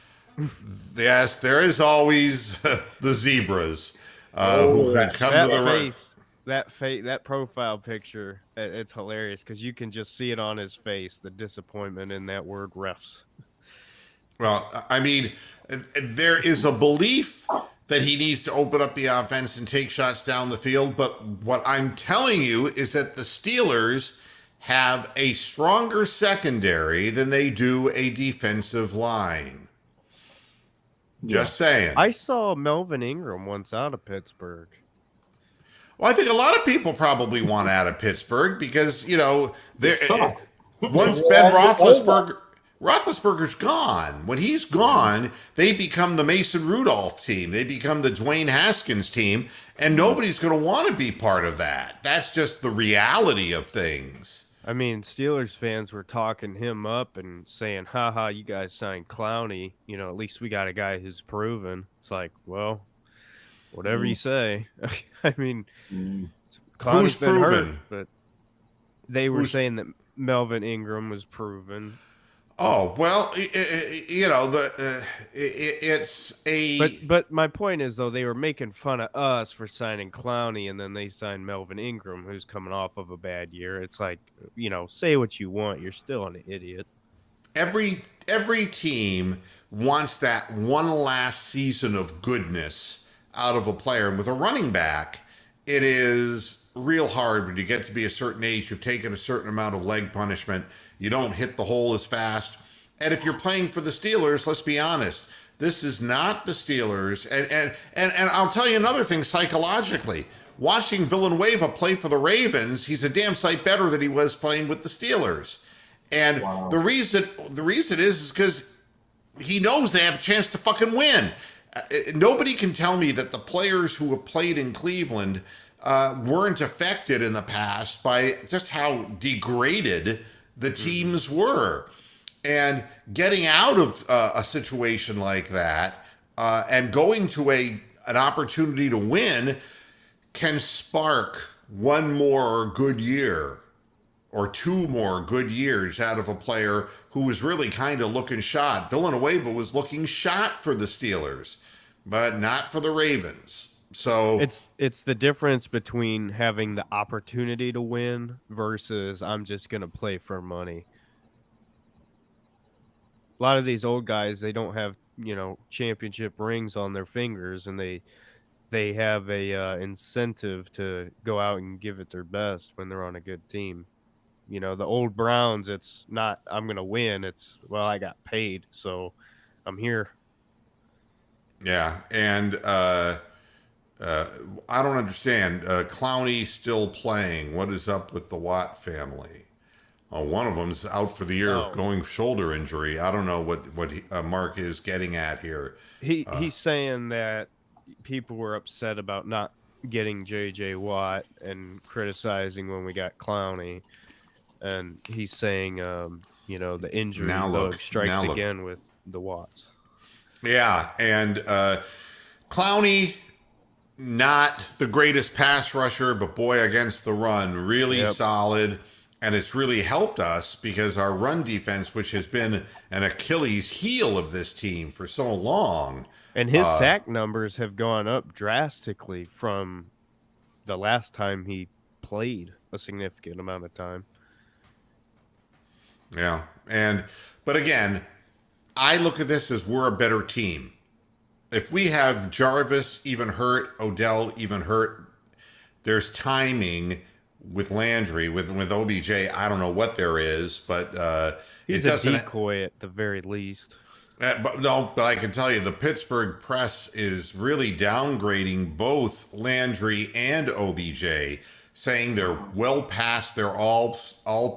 yes, there is always the zebras who can come to the face. That profile picture, it's hilarious because you can just see it on his face, the disappointment in that word refs. Well, I mean, there is a belief that he needs to open up the offense and take shots down the field. But what I'm telling you is that the Steelers have a stronger secondary than they do a defensive line. Just saying. I saw Melvin Ingram once out of Pittsburgh. Well, I think a lot of people probably want out of Pittsburgh because, once Ben Roethlisberger's gone. When he's gone, they become the Mason Rudolph team. They become the Dwayne Haskins team, and nobody's going to want to be part of that. That's just the reality of things. I mean, Steelers fans were talking him up and saying, haha, you guys signed Clowney. At least we got a guy who's proven. It's like, well, whatever you say. I mean, Clowney's been hurt, but they were saying that Melvin Ingram was proven. Oh, well, it's a... But my point is, though, they were making fun of us for signing Clowney, and then they signed Melvin Ingram, who's coming off of a bad year. It's like, say what you want. You're still an idiot. Every team wants that one last season of goodness out of a player. And with a running back, it is real hard when you get to be a certain age. You've taken a certain amount of leg punishment. You don't hit the hole as fast. And if you're playing for the Steelers, let's be honest, this is not the Steelers. And I'll tell you another thing psychologically. Watching Villanueva play for the Ravens, he's a damn sight better than he was playing with the Steelers. And the reason is because he knows they have a chance to fucking win. Nobody can tell me that the players who have played in Cleveland weren't affected in the past by just how degraded the teams were. And getting out of a situation like that and going to an opportunity to win can spark one more good year or two more good years out of a player who was really kind of looking shot. Villanueva was looking shot for the Steelers, but not for the Ravens. So it's the difference between having the opportunity to win versus I'm just going to play for money. A lot of these old guys, they don't have, championship rings on their fingers, and they have a incentive to go out and give it their best when they're on a good team. The old Browns, it's not I'm going to win. It's, well, I got paid, so I'm here. Yeah, and I don't understand. Clowney still playing. What is up with the Watt family? one of them's out for the year, Oh. going shoulder injury. I don't know what Mark is getting at here. He's saying that people were upset about not getting J.J. Watt and criticizing when we got Clowney, and he's saying, the injury bug strikes again with the Watts. Yeah, and Clowney, not the greatest pass rusher, but boy, against the run, really solid. And it's really helped us because our run defense, which has been an Achilles heel of this team for so long. And his sack numbers have gone up drastically from the last time he played a significant amount of time. Yeah. But again, I look at this as we're a better team. If we have Jarvis even hurt, Odell even hurt, there's timing with Landry, with OBJ. I don't know what there is, but he's a decoy at the very least. But I can tell you the Pittsburgh press is really downgrading both Landry and OBJ, saying they're well past their all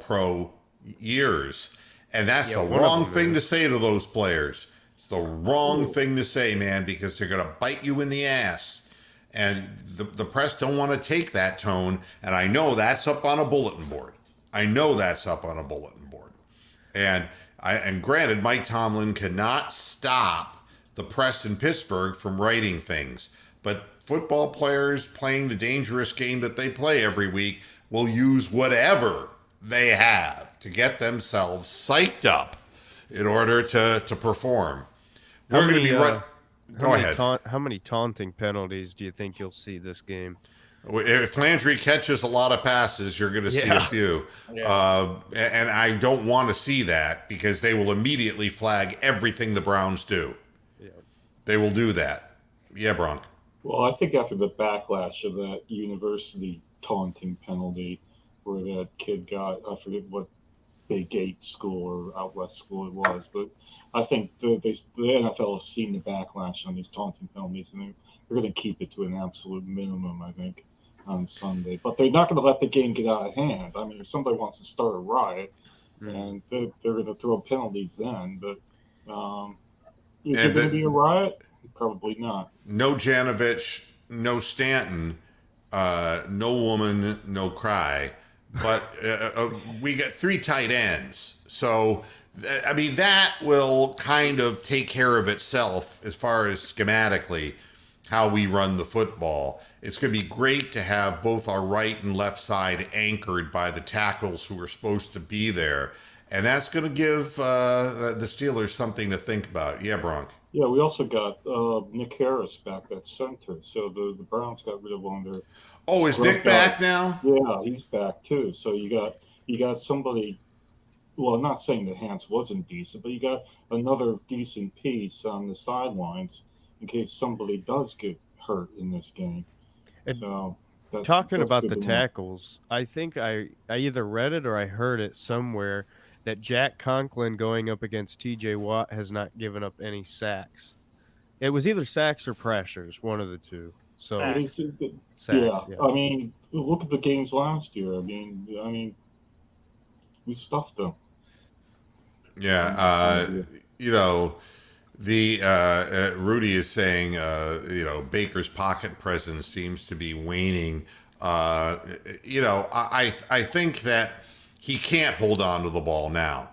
pro years. And that's the wrong thing to say to those players. It's the wrong thing to say, man, because they're going to bite you in the ass. And the press don't want to take that tone. And I know that's up on a bulletin board. And granted, Mike Tomlin cannot stop the press in Pittsburgh from writing things. But football players playing the dangerous game that they play every week will use whatever they have to get themselves psyched up in order to perform. We're going to be right. Go ahead. How many taunting penalties do you think you'll see this game? If Landry catches a lot of passes, you're going to see a few. Yeah. And I don't want to see that because they will immediately flag everything the Browns do. Yeah. They will do that. Yeah, Bronk. Well, I think after the backlash of that university taunting penalty where that kid got, I forget what Big 8 school or out west school it was, but I think the NFL has seen the backlash on these taunting penalties, and they're going to keep it to an absolute minimum, I think, on Sunday. But they're not going to let the game get out of hand. I mean, if somebody wants to start a riot, and they're going to throw penalties then, but is it going to be a riot? Probably not. No Janovich, no Stanton, no woman, no cry. But we got 3 tight ends. So, I mean, that will kind of take care of itself as far as schematically how we run the football. It's going to be great to have both our right and left side anchored by the tackles who are supposed to be there. And that's going to give the Steelers something to think about. Yeah, Bronk. Yeah, we also got Nick Harris back at center. So the Browns got rid of one of their... Oh, is Nick back now? Yeah, he's back too. So you got somebody. Well, I'm not saying that Hans wasn't decent, but you got another decent piece on the sidelines in case somebody does get hurt in this game. So talking about the tackles, I think I either read it or I heard it somewhere that Jack Conklin going up against T.J. Watt has not given up any sacks. It was either sacks or pressures, one of the two. So Sacks. Yeah, I mean, look at the games last year. I mean, we stuffed them. Yeah, the Rudy is saying, Baker's pocket presence seems to be waning. I think that he can't hold on to the ball now.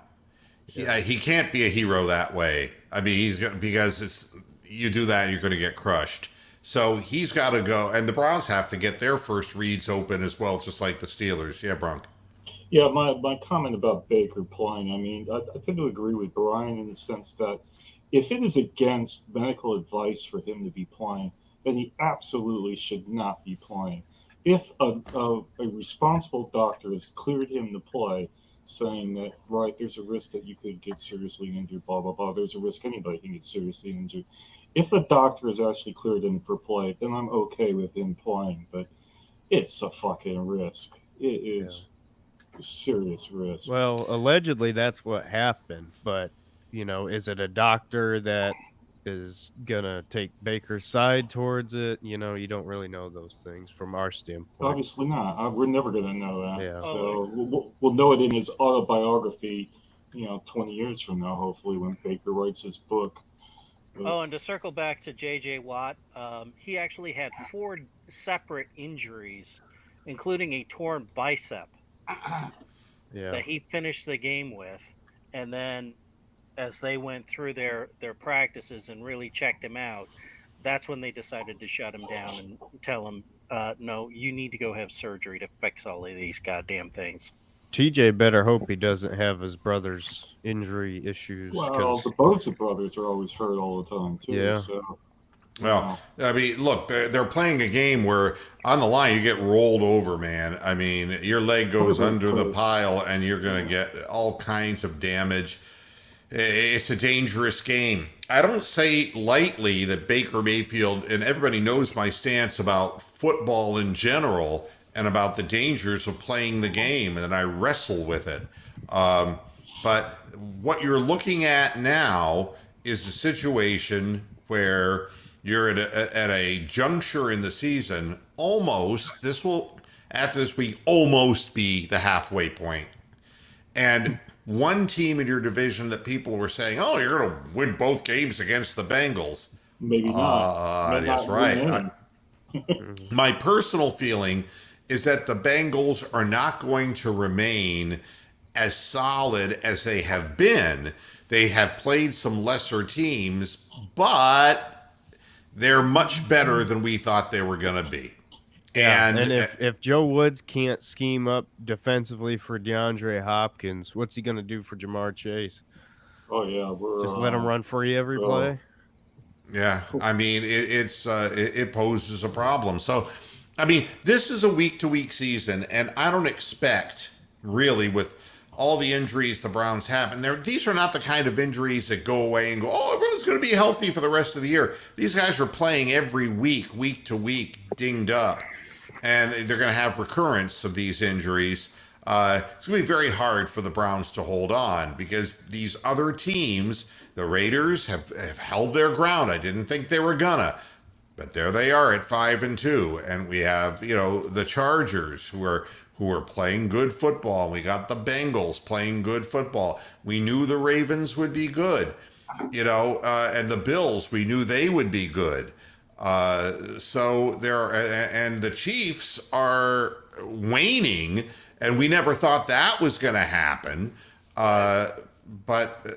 He can't be a hero that way. I mean, because you do that, you're going to get crushed. So he's got to go, and the Browns have to get their first reads open as well, just like the Steelers. Yeah, Bronk. Yeah, my comment about Baker playing, I mean, I tend to agree with Brian in the sense that if it is against medical advice for him to be playing, then he absolutely should not be playing. If a responsible doctor has cleared him to play, saying that, right, there's a risk that you could get seriously injured, blah, blah, blah, there's a risk anybody can get seriously injured. If the doctor has actually cleared him for play, then I'm okay with him playing. But it's a fucking risk. It is a serious risk. Well, allegedly that's what happened. But, is it a doctor that is gonna take Baker's side towards it. You don't really know those things from our standpoint. Obviously not. We're never going to know that. Yeah. So we'll know it in his autobiography, 20 years from now, hopefully, when Baker writes his book. Oh, and to circle back to J.J. Watt, he actually had 4 separate injuries, including a torn bicep that he finished the game with. And then as they went through their practices and really checked him out, that's when they decided to shut him down and tell him, no, you need to go have surgery to fix all of these goddamn things. TJ better hope he doesn't have his brother's injury issues. Well, the Bosa brothers are always hurt all the time, too. Yeah. So, Well, I mean, look, they're playing a game where on the line you get rolled over, man. I mean, your leg goes under the pile and you're going to get all kinds of damage. It's a dangerous game. I don't say lightly that Baker Mayfield, and everybody knows my stance about football in general and about the dangers of playing the game, and I wrestle with it. But what you're looking at now is a situation where you're at a juncture in the season, almost, after this week, almost be the halfway point. And one team in your division that people were saying, oh, you're going to win both games against the Bengals. Maybe not. That's right. My personal feeling is that the Bengals are not going to remain as solid as they have been. They have played some lesser teams, but they're much better than we thought they were going to be. And if Joe Woods can't scheme up defensively for DeAndre Hopkins, what's he going to do for Jamar Chase? Oh, yeah. Just let him run free every play? Yeah, I mean, it poses a problem. So, I mean, this is a week-to-week season, and I don't expect, really, with all the injuries the Browns have, and these are not the kind of injuries that go away and go, oh, everyone's going to be healthy for the rest of the year. These guys are playing every week to week, dinged up, and they're going to have recurrence of these injuries. It's going to be very hard for the Browns to hold on because these other teams, the Raiders, have held their ground. I didn't think they were gonna. But there they are at 5-2, and we have the Chargers who are playing good football. We got the Bengals playing good football. We knew the Ravens would be good, and the Bills, we knew they would be good. So there, and the Chiefs are waning, and we never thought that was going to happen. But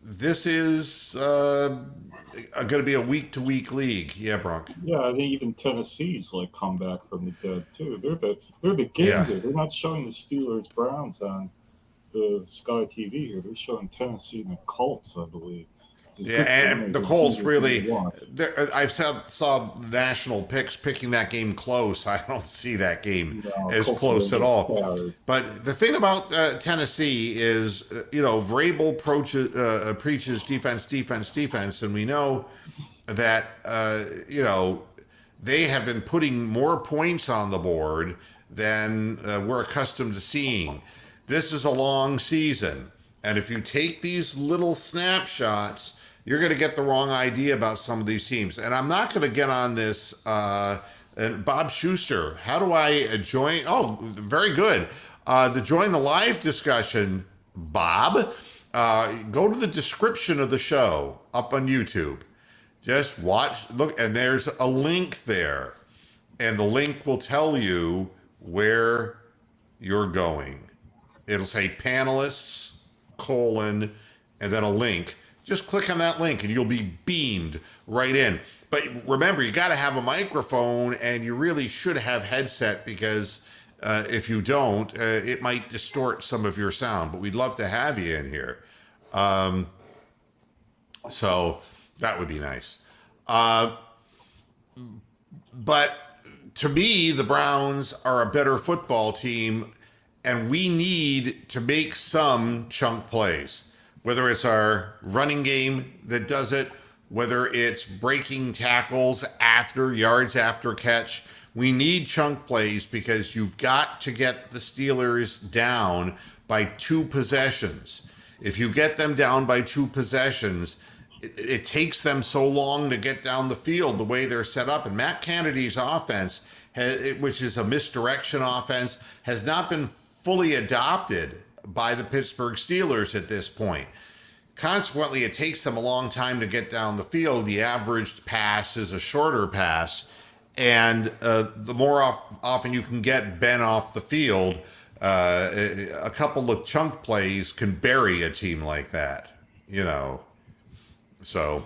this is going to be a week-to-week league. Yeah, Bronk. Yeah, I think even Tennessee's come back from the dead too. They're the game here. They're not showing the Steelers Browns on the Sky TV here. They're showing Tennessee and the Colts, I believe. Yeah, and the Colts really. I've saw national picks picking that game close. I don't see that game as close at all. But the thing about Tennessee is, Vrabel preaches defense, and we know that they have been putting more points on the board than we're accustomed to seeing. This is a long season, and if you take these little snapshots, you're going to get the wrong idea about some of these teams. And I'm not going to get on this. And Bob Schuster, how do I join? Oh, very good. The join the live discussion, Bob. Go to the description of the show up on YouTube. Just watch, look, and there's a link there. And the link will tell you where you're going. It'll say panelists, and then a link. Just click on that link and you'll be beamed right in. But remember, you got to have a microphone, and you really should have headset because if you don't, it might distort some of your sound. But we'd love to have you in here. So that would be nice. But to me, the Browns are a better football team, and we need to make some chunk plays. Whether it's our running game that does it, whether it's breaking tackles yards after catch, we need chunk plays because you've got to get the Steelers down by 2 possessions. If you get them down by 2 possessions, it takes them so long to get down the field the way they're set up. And Matt Kennedy's offense, which is a misdirection offense, has not been fully adopted by the Pittsburgh Steelers at this point. Consequently, it takes them a long time to get down the field. The average pass is a shorter pass. And the more often you can get Ben off the field, a couple of chunk plays can bury a team like that, you know. So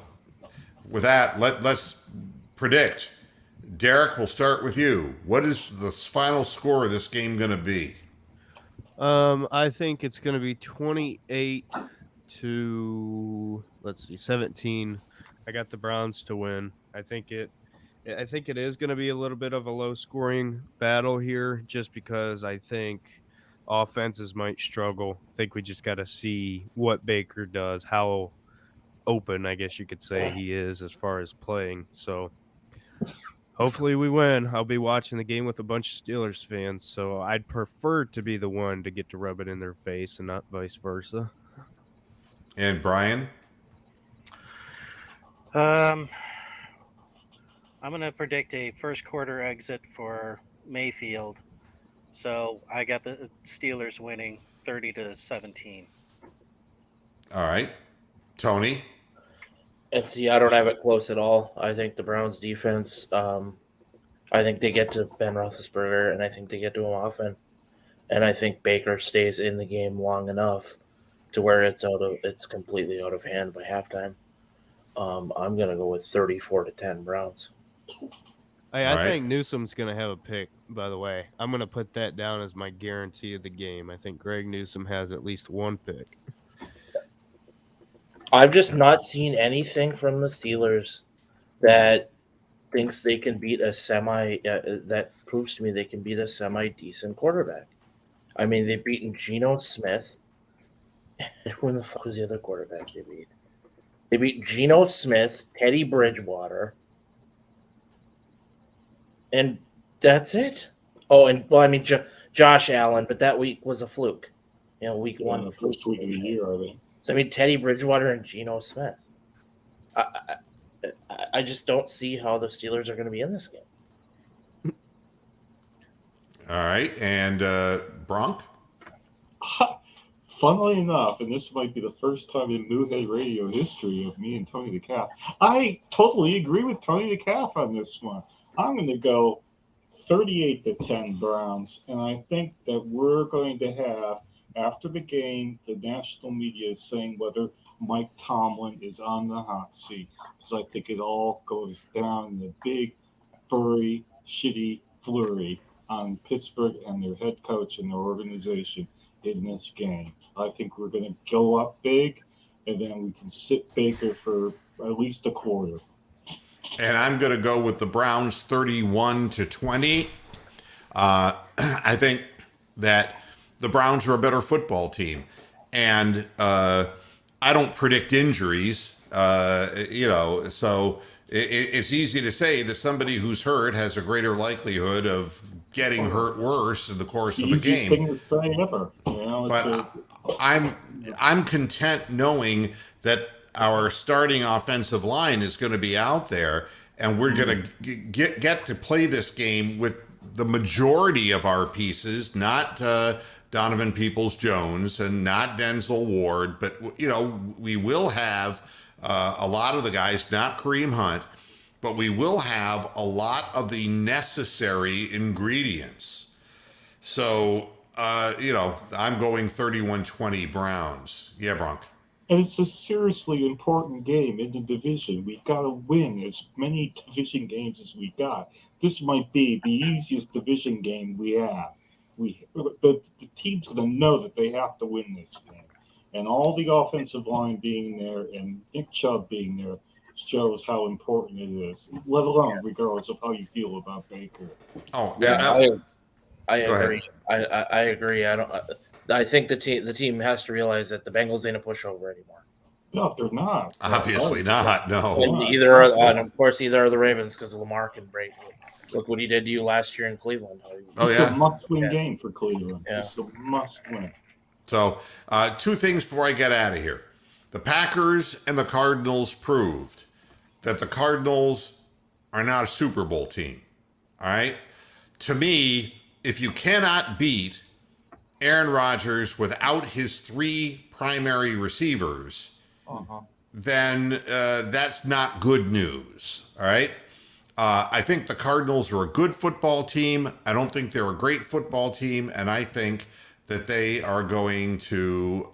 with that, let's predict. Derek, we'll start with you. What is the final score of this game going to be? I think it's going to be 28 to 17. I got the Browns to win. I think it is going to be a little bit of a low scoring battle here, just because I think offenses might struggle. I think we just got to see what Baker does, how open, I guess you could say, he is as far as playing. So hopefully we win. I'll be watching the game with a bunch of Steelers fans, so I'd prefer to be the one to get to rub it in their face and not vice versa. And Brian? I'm going to predict a first quarter exit for Mayfield. So I got the Steelers winning 30-17. All right. Tony? And see, I don't have it close at all. I think the Browns defense, I think they get to Ben Roethlisberger, and I think they get to him often. And I think Baker stays in the game long enough to where it's completely out of hand by halftime. I'm gonna go with 34-10 Browns. I think Newsom's going to have a pick, by the way. I'm going to put that down as my guarantee of the game. I think Greg Newsome has at least one pick. I've just not seen anything from the Steelers that thinks they can beat that proves to me they can beat a semi-decent quarterback. I mean, they've beaten Geno Smith. Who the fuck was the other quarterback they beat? They beat Geno Smith, Teddy Bridgewater, and that's it. Oh, and well, I mean Josh Allen, but that week was a fluke. Week one, the first week of the year, I think. So I mean, Teddy Bridgewater and Geno Smith. I just don't see how the Steelers are going to be in this game. All right. And Bronk? Funnily enough, and this might be the first time in Moohead Radio history of me and Tony the Calf, I totally agree with Tony the Calf on this one. I'm going to go 38-10 Browns, and I think that we're going to have, after the game, the national media is saying whether Mike Tomlin is on the hot seat, because I think it all goes down in the big, furry, shitty flurry on Pittsburgh and their head coach and their organization in this game. I think we're going to go up big, and then we can sit Baker for at least a quarter. And I'm going to go with the Browns 31-20. I think that the Browns are a better football team. And I don't predict injuries, so it's easy to say that somebody who's hurt has a greater likelihood of getting hurt worse in the course of a game. Thing to say ever. But I'm content knowing that our starting offensive line is going to be out there, and we're going to get to play this game with the majority of our pieces, not Donovan Peoples-Jones and not Denzel Ward, but we will have a lot of the guys, not Kareem Hunt, but we will have a lot of the necessary ingredients. So, I'm going 31-20 Browns. Yeah, Bronk. And it's a seriously important game in the division. We got to win as many division games as we got. This might be the easiest division game we have. The team's going to know that they have to win this game. And all the offensive line being there and Nick Chubb being there shows how important it is, let alone regardless of how you feel about Baker. Oh, yeah, I agree. I agree. I think the team has to realize that the Bengals ain't a pushover anymore. No, they're not. Obviously not. No. And of course, either are the Ravens because Lamar can break. Look what he did to you last year in Cleveland. It's a must-win game for Cleveland. Yeah. It's a must-win. So, two things before I get out of here. The Packers and the Cardinals proved that the Cardinals are not a Super Bowl team. All right? To me, if you cannot beat Aaron Rodgers without his 3 primary receivers, then that's not good news. All right? I think the Cardinals are a good football team. I don't think they're a great football team, and I think that they are going to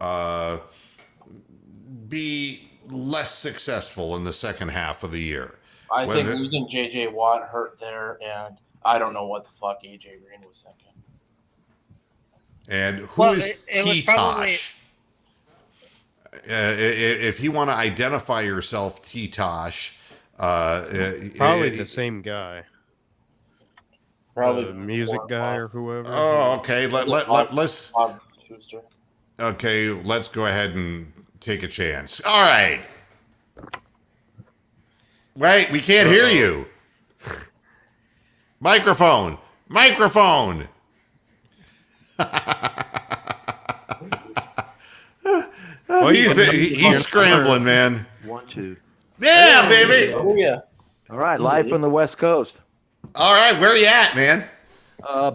be less successful in the second half of the year. I think losing J.J. Watt hurt there, and I don't know what the fuck A.J. Green was thinking. And who is T-Tosh? Probably... If you want to identify yourself, T-Tosh, probably the same guy. Probably the music guy or whoever. Oh, okay. Let's. Okay, let's go ahead and take a chance. All right. Wait, we can't hear you. Microphone. He's scrambling, man. 1, 2. Yeah, baby. Oh yeah. All right, live from the West Coast. All right, where are you at, man?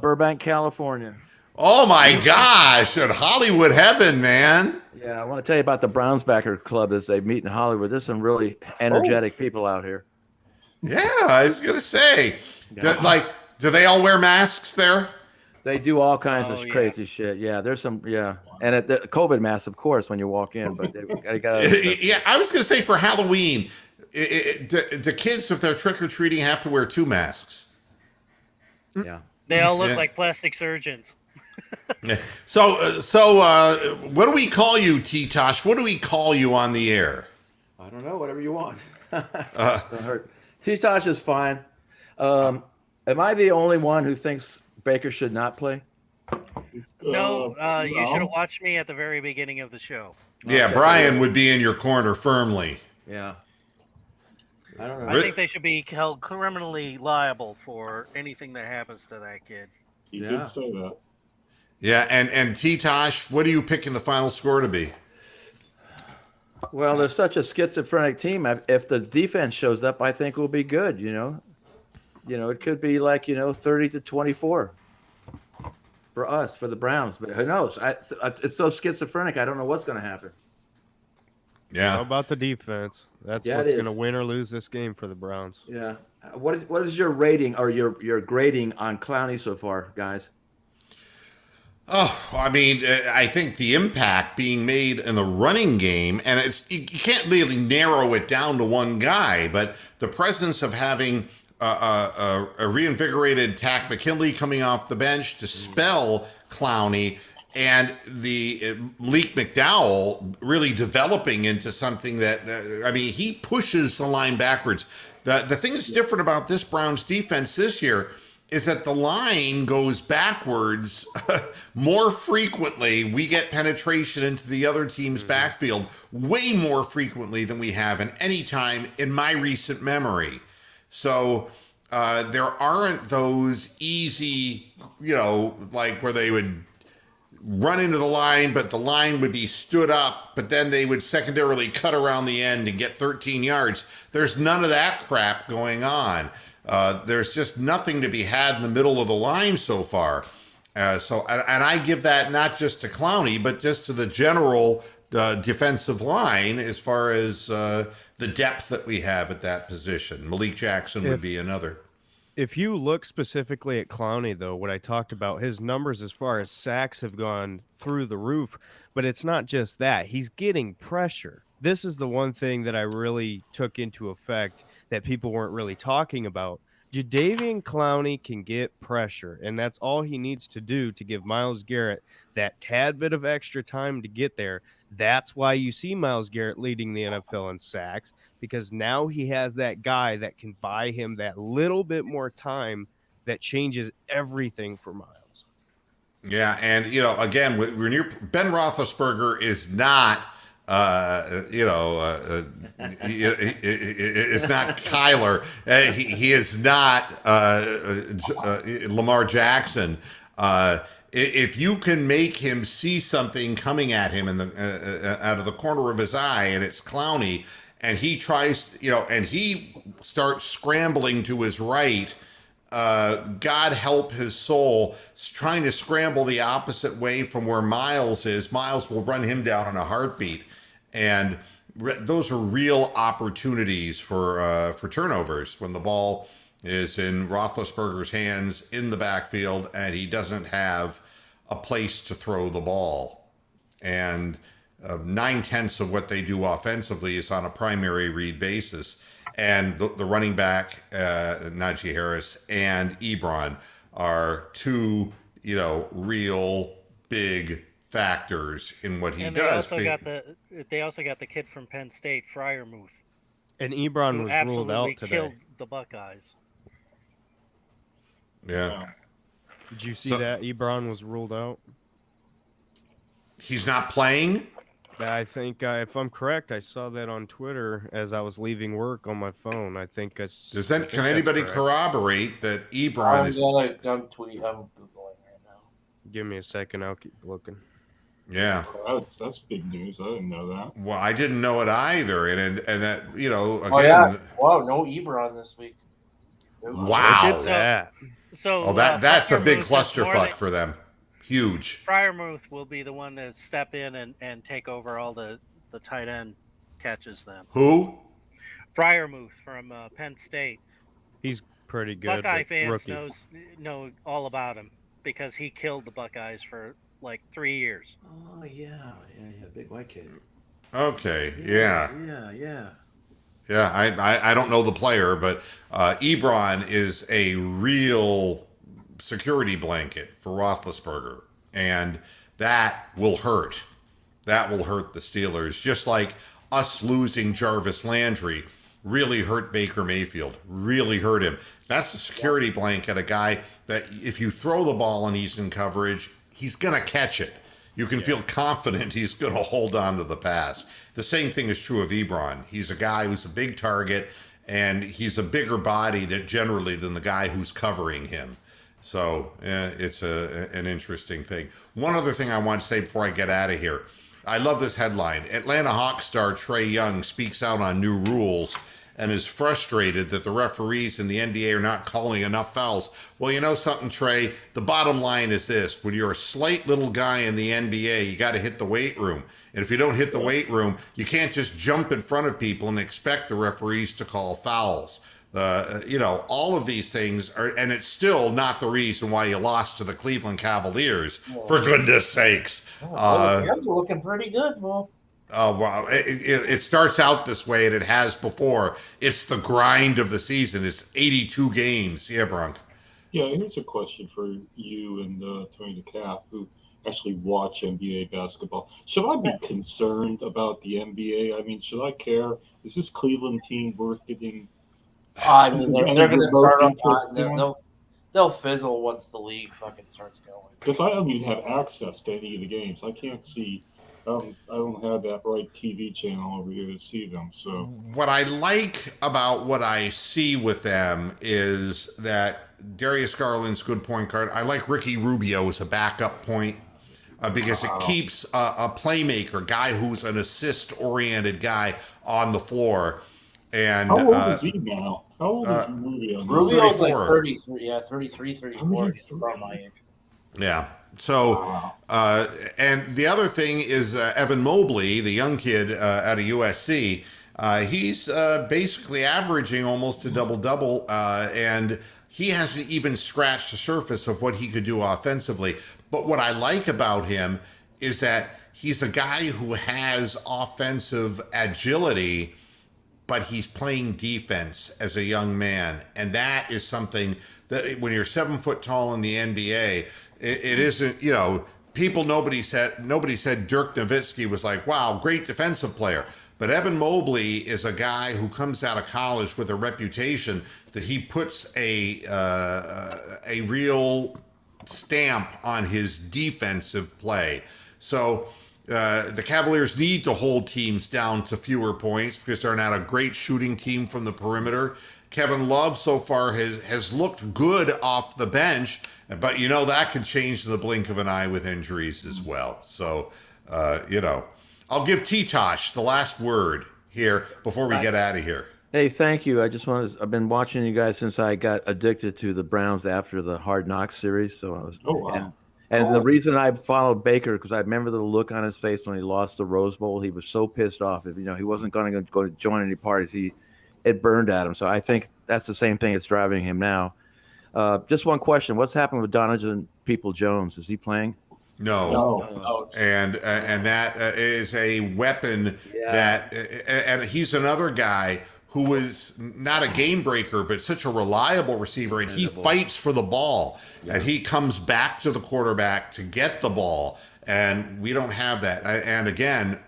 Burbank, California. Oh my gosh, at Hollywood heaven, man. Yeah, I want to tell you about the Brownsbacker Club as they meet in Hollywood. There's some really energetic people out here. Yeah, I was gonna say, do they all wear masks there? They do all kinds of crazy shit. Yeah, there's some. Yeah, and at the COVID masks, of course, when you walk in. But they got. Yeah, I was gonna say for Halloween, the kids, if they're trick or treating, have to wear 2 masks. Yeah, they all look like plastic surgeons. So, what do we call you, T-Tosh? What do we call you on the air? I don't know. Whatever you want. T-Tosh is fine. Am I the only one who thinks Baker should not play? No, you should have watched me at the very beginning of the show. Yeah, okay. Brian would be in your corner firmly. Yeah. I don't know. I think they should be held criminally liable for anything that happens to that kid. He did say that. Yeah, and T-Tosh, what are you picking the final score to be? Well, they're such a schizophrenic team. If the defense shows up, I think we'll be good, it could be like, 30-24 for us, for the Browns. But who knows? It's so schizophrenic. I don't know what's going to happen. Yeah. How about the defense? That's what's going to win or lose this game for the Browns. Yeah. What is your rating or your grading on Clowney so far, guys? Oh, I mean, I think the impact being made in the running game, and you can't really narrow it down to one guy, but the presence of having a reinvigorated Tack McKinley coming off the bench to spell Clowney, and the Malik McDowell really developing into something that, he pushes the line backwards. The thing that's different about this Browns defense this year is that the line goes backwards more frequently. We get penetration into the other team's backfield way more frequently than we have in any time in my recent memory. So there aren't those easy, like where they would run into the line, but the line would be stood up, but then they would secondarily cut around the end and get 13 yards. There's none of that crap going on. There's just nothing to be had in the middle of the line so far. And I give that not just to Clowney, but just to the general defensive line as far as the depth that we have at that position. Malik Jackson would be another. If you look specifically at Clowney, though, what I talked about, his numbers as far as sacks have gone through the roof, but it's not just that. He's getting pressure. This is the one thing that I really took into effect that people weren't really talking about. Jadeveon Clowney can get pressure, and that's all he needs to do to give Myles Garrett that tad bit of extra time to get there. That's why you see Myles Garrett leading the NFL in sacks, because now he has that guy that can buy him that little bit more time that changes everything for Myles. Yeah, and, again, when you're Ben Roethlisberger is not it's not Kyler. He is not Lamar Jackson. If you can make him see something coming at him in the out of the corner of his eye, and it's Clowney, and he tries, and he starts scrambling to his right, God help his soul, trying to scramble the opposite way from where Miles is. Miles will run him down in a heartbeat, and those are real opportunities for turnovers when the ball is in Roethlisberger's hands in the backfield and he doesn't have a place to throw the ball. And 9/10 of what they do offensively is on a primary read basis. And the running back, Najee Harris and Ebron, are two, real big factors in what he does. They also got the kid from Penn State, Fryermuth, And Ebron who was ruled absolutely out today. killed the Buckeyes. Yeah. Did you see that Ebron was ruled out? He's not playing? I think, if I'm correct, I saw that on Twitter as I was leaving work on my phone. I think Can anybody corroborate that Ebron is? I'm Googling right now. Give me a second. I'll keep looking. Yeah. That's big news. I didn't know that. Well, I didn't know it either, and that again. Oh yeah. Wow, no Ebron this week. Wow. Look at that. So that's a big Fryermuth clusterfuck for them. Huge. Fryermuth will be the one to step in and take over all the tight end catches then. Who? Fryermuth from Penn State. He's pretty good. Buckeye fans rookie. know all about him because he killed the Buckeyes for like 3 years. Oh yeah, big white kid. Okay, yeah. I don't know the player, but Ebron is a real security blanket for Roethlisberger, and that will hurt. That will hurt the Steelers, just like us losing Jarvis Landry really hurt Baker Mayfield, really hurt him. That's a security blanket, a guy that if you throw the ball and he's in coverage, he's going to catch it. You can feel confident he's going to hold on to the pass. The same thing is true of Ebron. He's a guy who's a big target, and he's a bigger body than the guy who's covering him. So it's an interesting thing. One other thing I want to say before I get out of here. I love this headline. Atlanta Hawks star Trae Young speaks out on new rules and is frustrated that the referees in the NBA are not calling enough fouls. Well, you know something, Trae? The bottom line is this. When you're a slight little guy in the NBA, you got to hit the weight room. And if you don't hit the weight room, you can't just jump in front of people and expect the referees to call fouls. All of these things are, and it's still not the reason why you lost to the Cleveland Cavaliers, for goodness sakes. You're looking pretty good, Well, it starts out this way, and it has before. It's the grind of the season. It's 82 games. Yeah, Bronk. Yeah, here's a question for you and Tony DeCalf, who actually watch NBA basketball. Should I be concerned about the NBA? I mean, should I care? Is this Cleveland team worth getting? I mean, they're going to start off. They'll fizzle once the league fucking starts going. Because I don't even have access to any of the games. I can't see. I don't have that right TV channel over here to see them. So what I like about what I see with them is that Darius Garland's good point guard. I like Ricky Rubio as a backup point because it keeps a playmaker, guy who's an assist-oriented guy on the floor. And how old is he now? How old is Rubio? Rubio's like 33, 34. He's about my age. Yeah. So, and the other thing is Evan Mobley, the young kid out of USC. He's basically averaging almost a double-double, and he hasn't even scratched the surface of what he could do offensively. But what I like about him is that he's a guy who has offensive agility, but he's playing defense as a young man. And that is something that when you're 7 foot tall in the NBA, it isn't, nobody said Dirk Nowitzki was like, wow, great defensive player. But Evan Mobley is a guy who comes out of college with a reputation that he puts a real stamp on his defensive play. So the Cavaliers need to hold teams down to fewer points because they're not a great shooting team from the perimeter. Kevin Love so far has looked good off the bench, but that can change to the blink of an eye with injuries as well. So, I'll give T-Tosh the last word here before we get out of here. Hey, thank you. I've been watching you guys since I got addicted to the Browns after the Hard Knocks series. So I was, Oh, wow. and the reason I followed Baker, because I remember the look on his face when he lost the Rose Bowl. He was so pissed off. If he wasn't going to go to join any parties, it burned at him. So I think that's the same thing that's driving him now. Just one question: what's happened with Donovan People-Jones? Is he playing? No. And that is a weapon that, and he's another guy who was not a game breaker, but such a reliable receiver, and he fights for the ball, and he comes back to the quarterback to get the ball, and we don't have that. And again,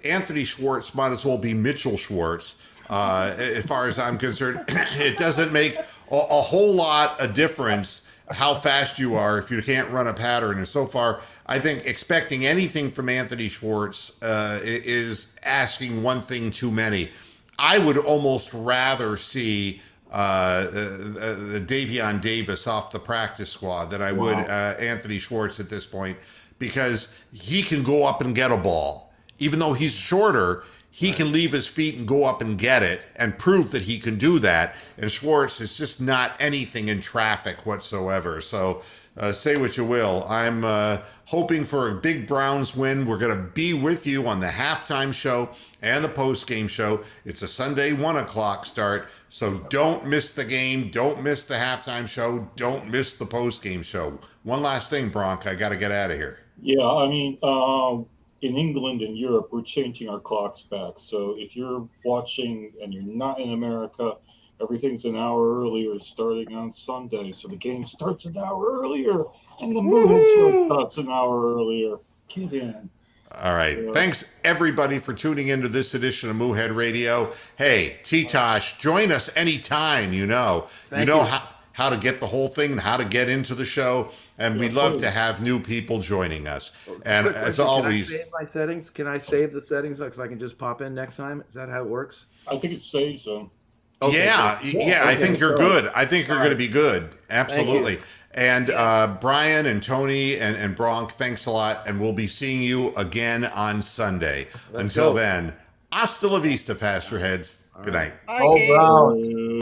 Anthony Schwartz might as well be Mitchell Schwartz, as far as I'm concerned. It doesn't make a whole lot of difference how fast you are if you can't run a pattern. And so far, I think expecting anything from Anthony Schwartz is asking one thing too many. I would almost rather see Davion Davis off the practice squad than I would Anthony Schwartz at this point, because he can go up and get a ball. Even though he's shorter, he can leave his feet and go up and get it and prove that he can do that. And Schwartz is just not anything in traffic whatsoever. So say what you will. I'm hoping for a big Browns win. We're going to be with you on the halftime show and the post-game show. It's a Sunday 1:00 start. So don't miss the game. Don't miss the halftime show. Don't miss the post-game show. One last thing, Bronk. I got to get out of here. Yeah, I mean, in England and Europe, we're changing our clocks back. So if you're watching and you're not in America, everything's an hour earlier starting on Sunday. So the game starts an hour earlier, and the Moohead show starts an hour earlier. Get in. All right. Yeah. Thanks, everybody, for tuning into this edition of Moohead Radio. Hey, T-Tosh, join us anytime, Thank you. how to get the whole thing and how to get into the show. And we'd love to have new people joining us. And Quick as question, always, can I save my settings? Can I save the settings so I can just pop in next time? Is that how it works? I think it saves them. Okay, I okay, think you're sorry. good. I think you're going to be good. Absolutely. And Brian and Tony and Bronk, thanks a lot. And we'll be seeing you again on Sunday. Let's Until go. then, hasta la vista, Pastor Heads. Good night. Bye, Oh, Gabe. Browns.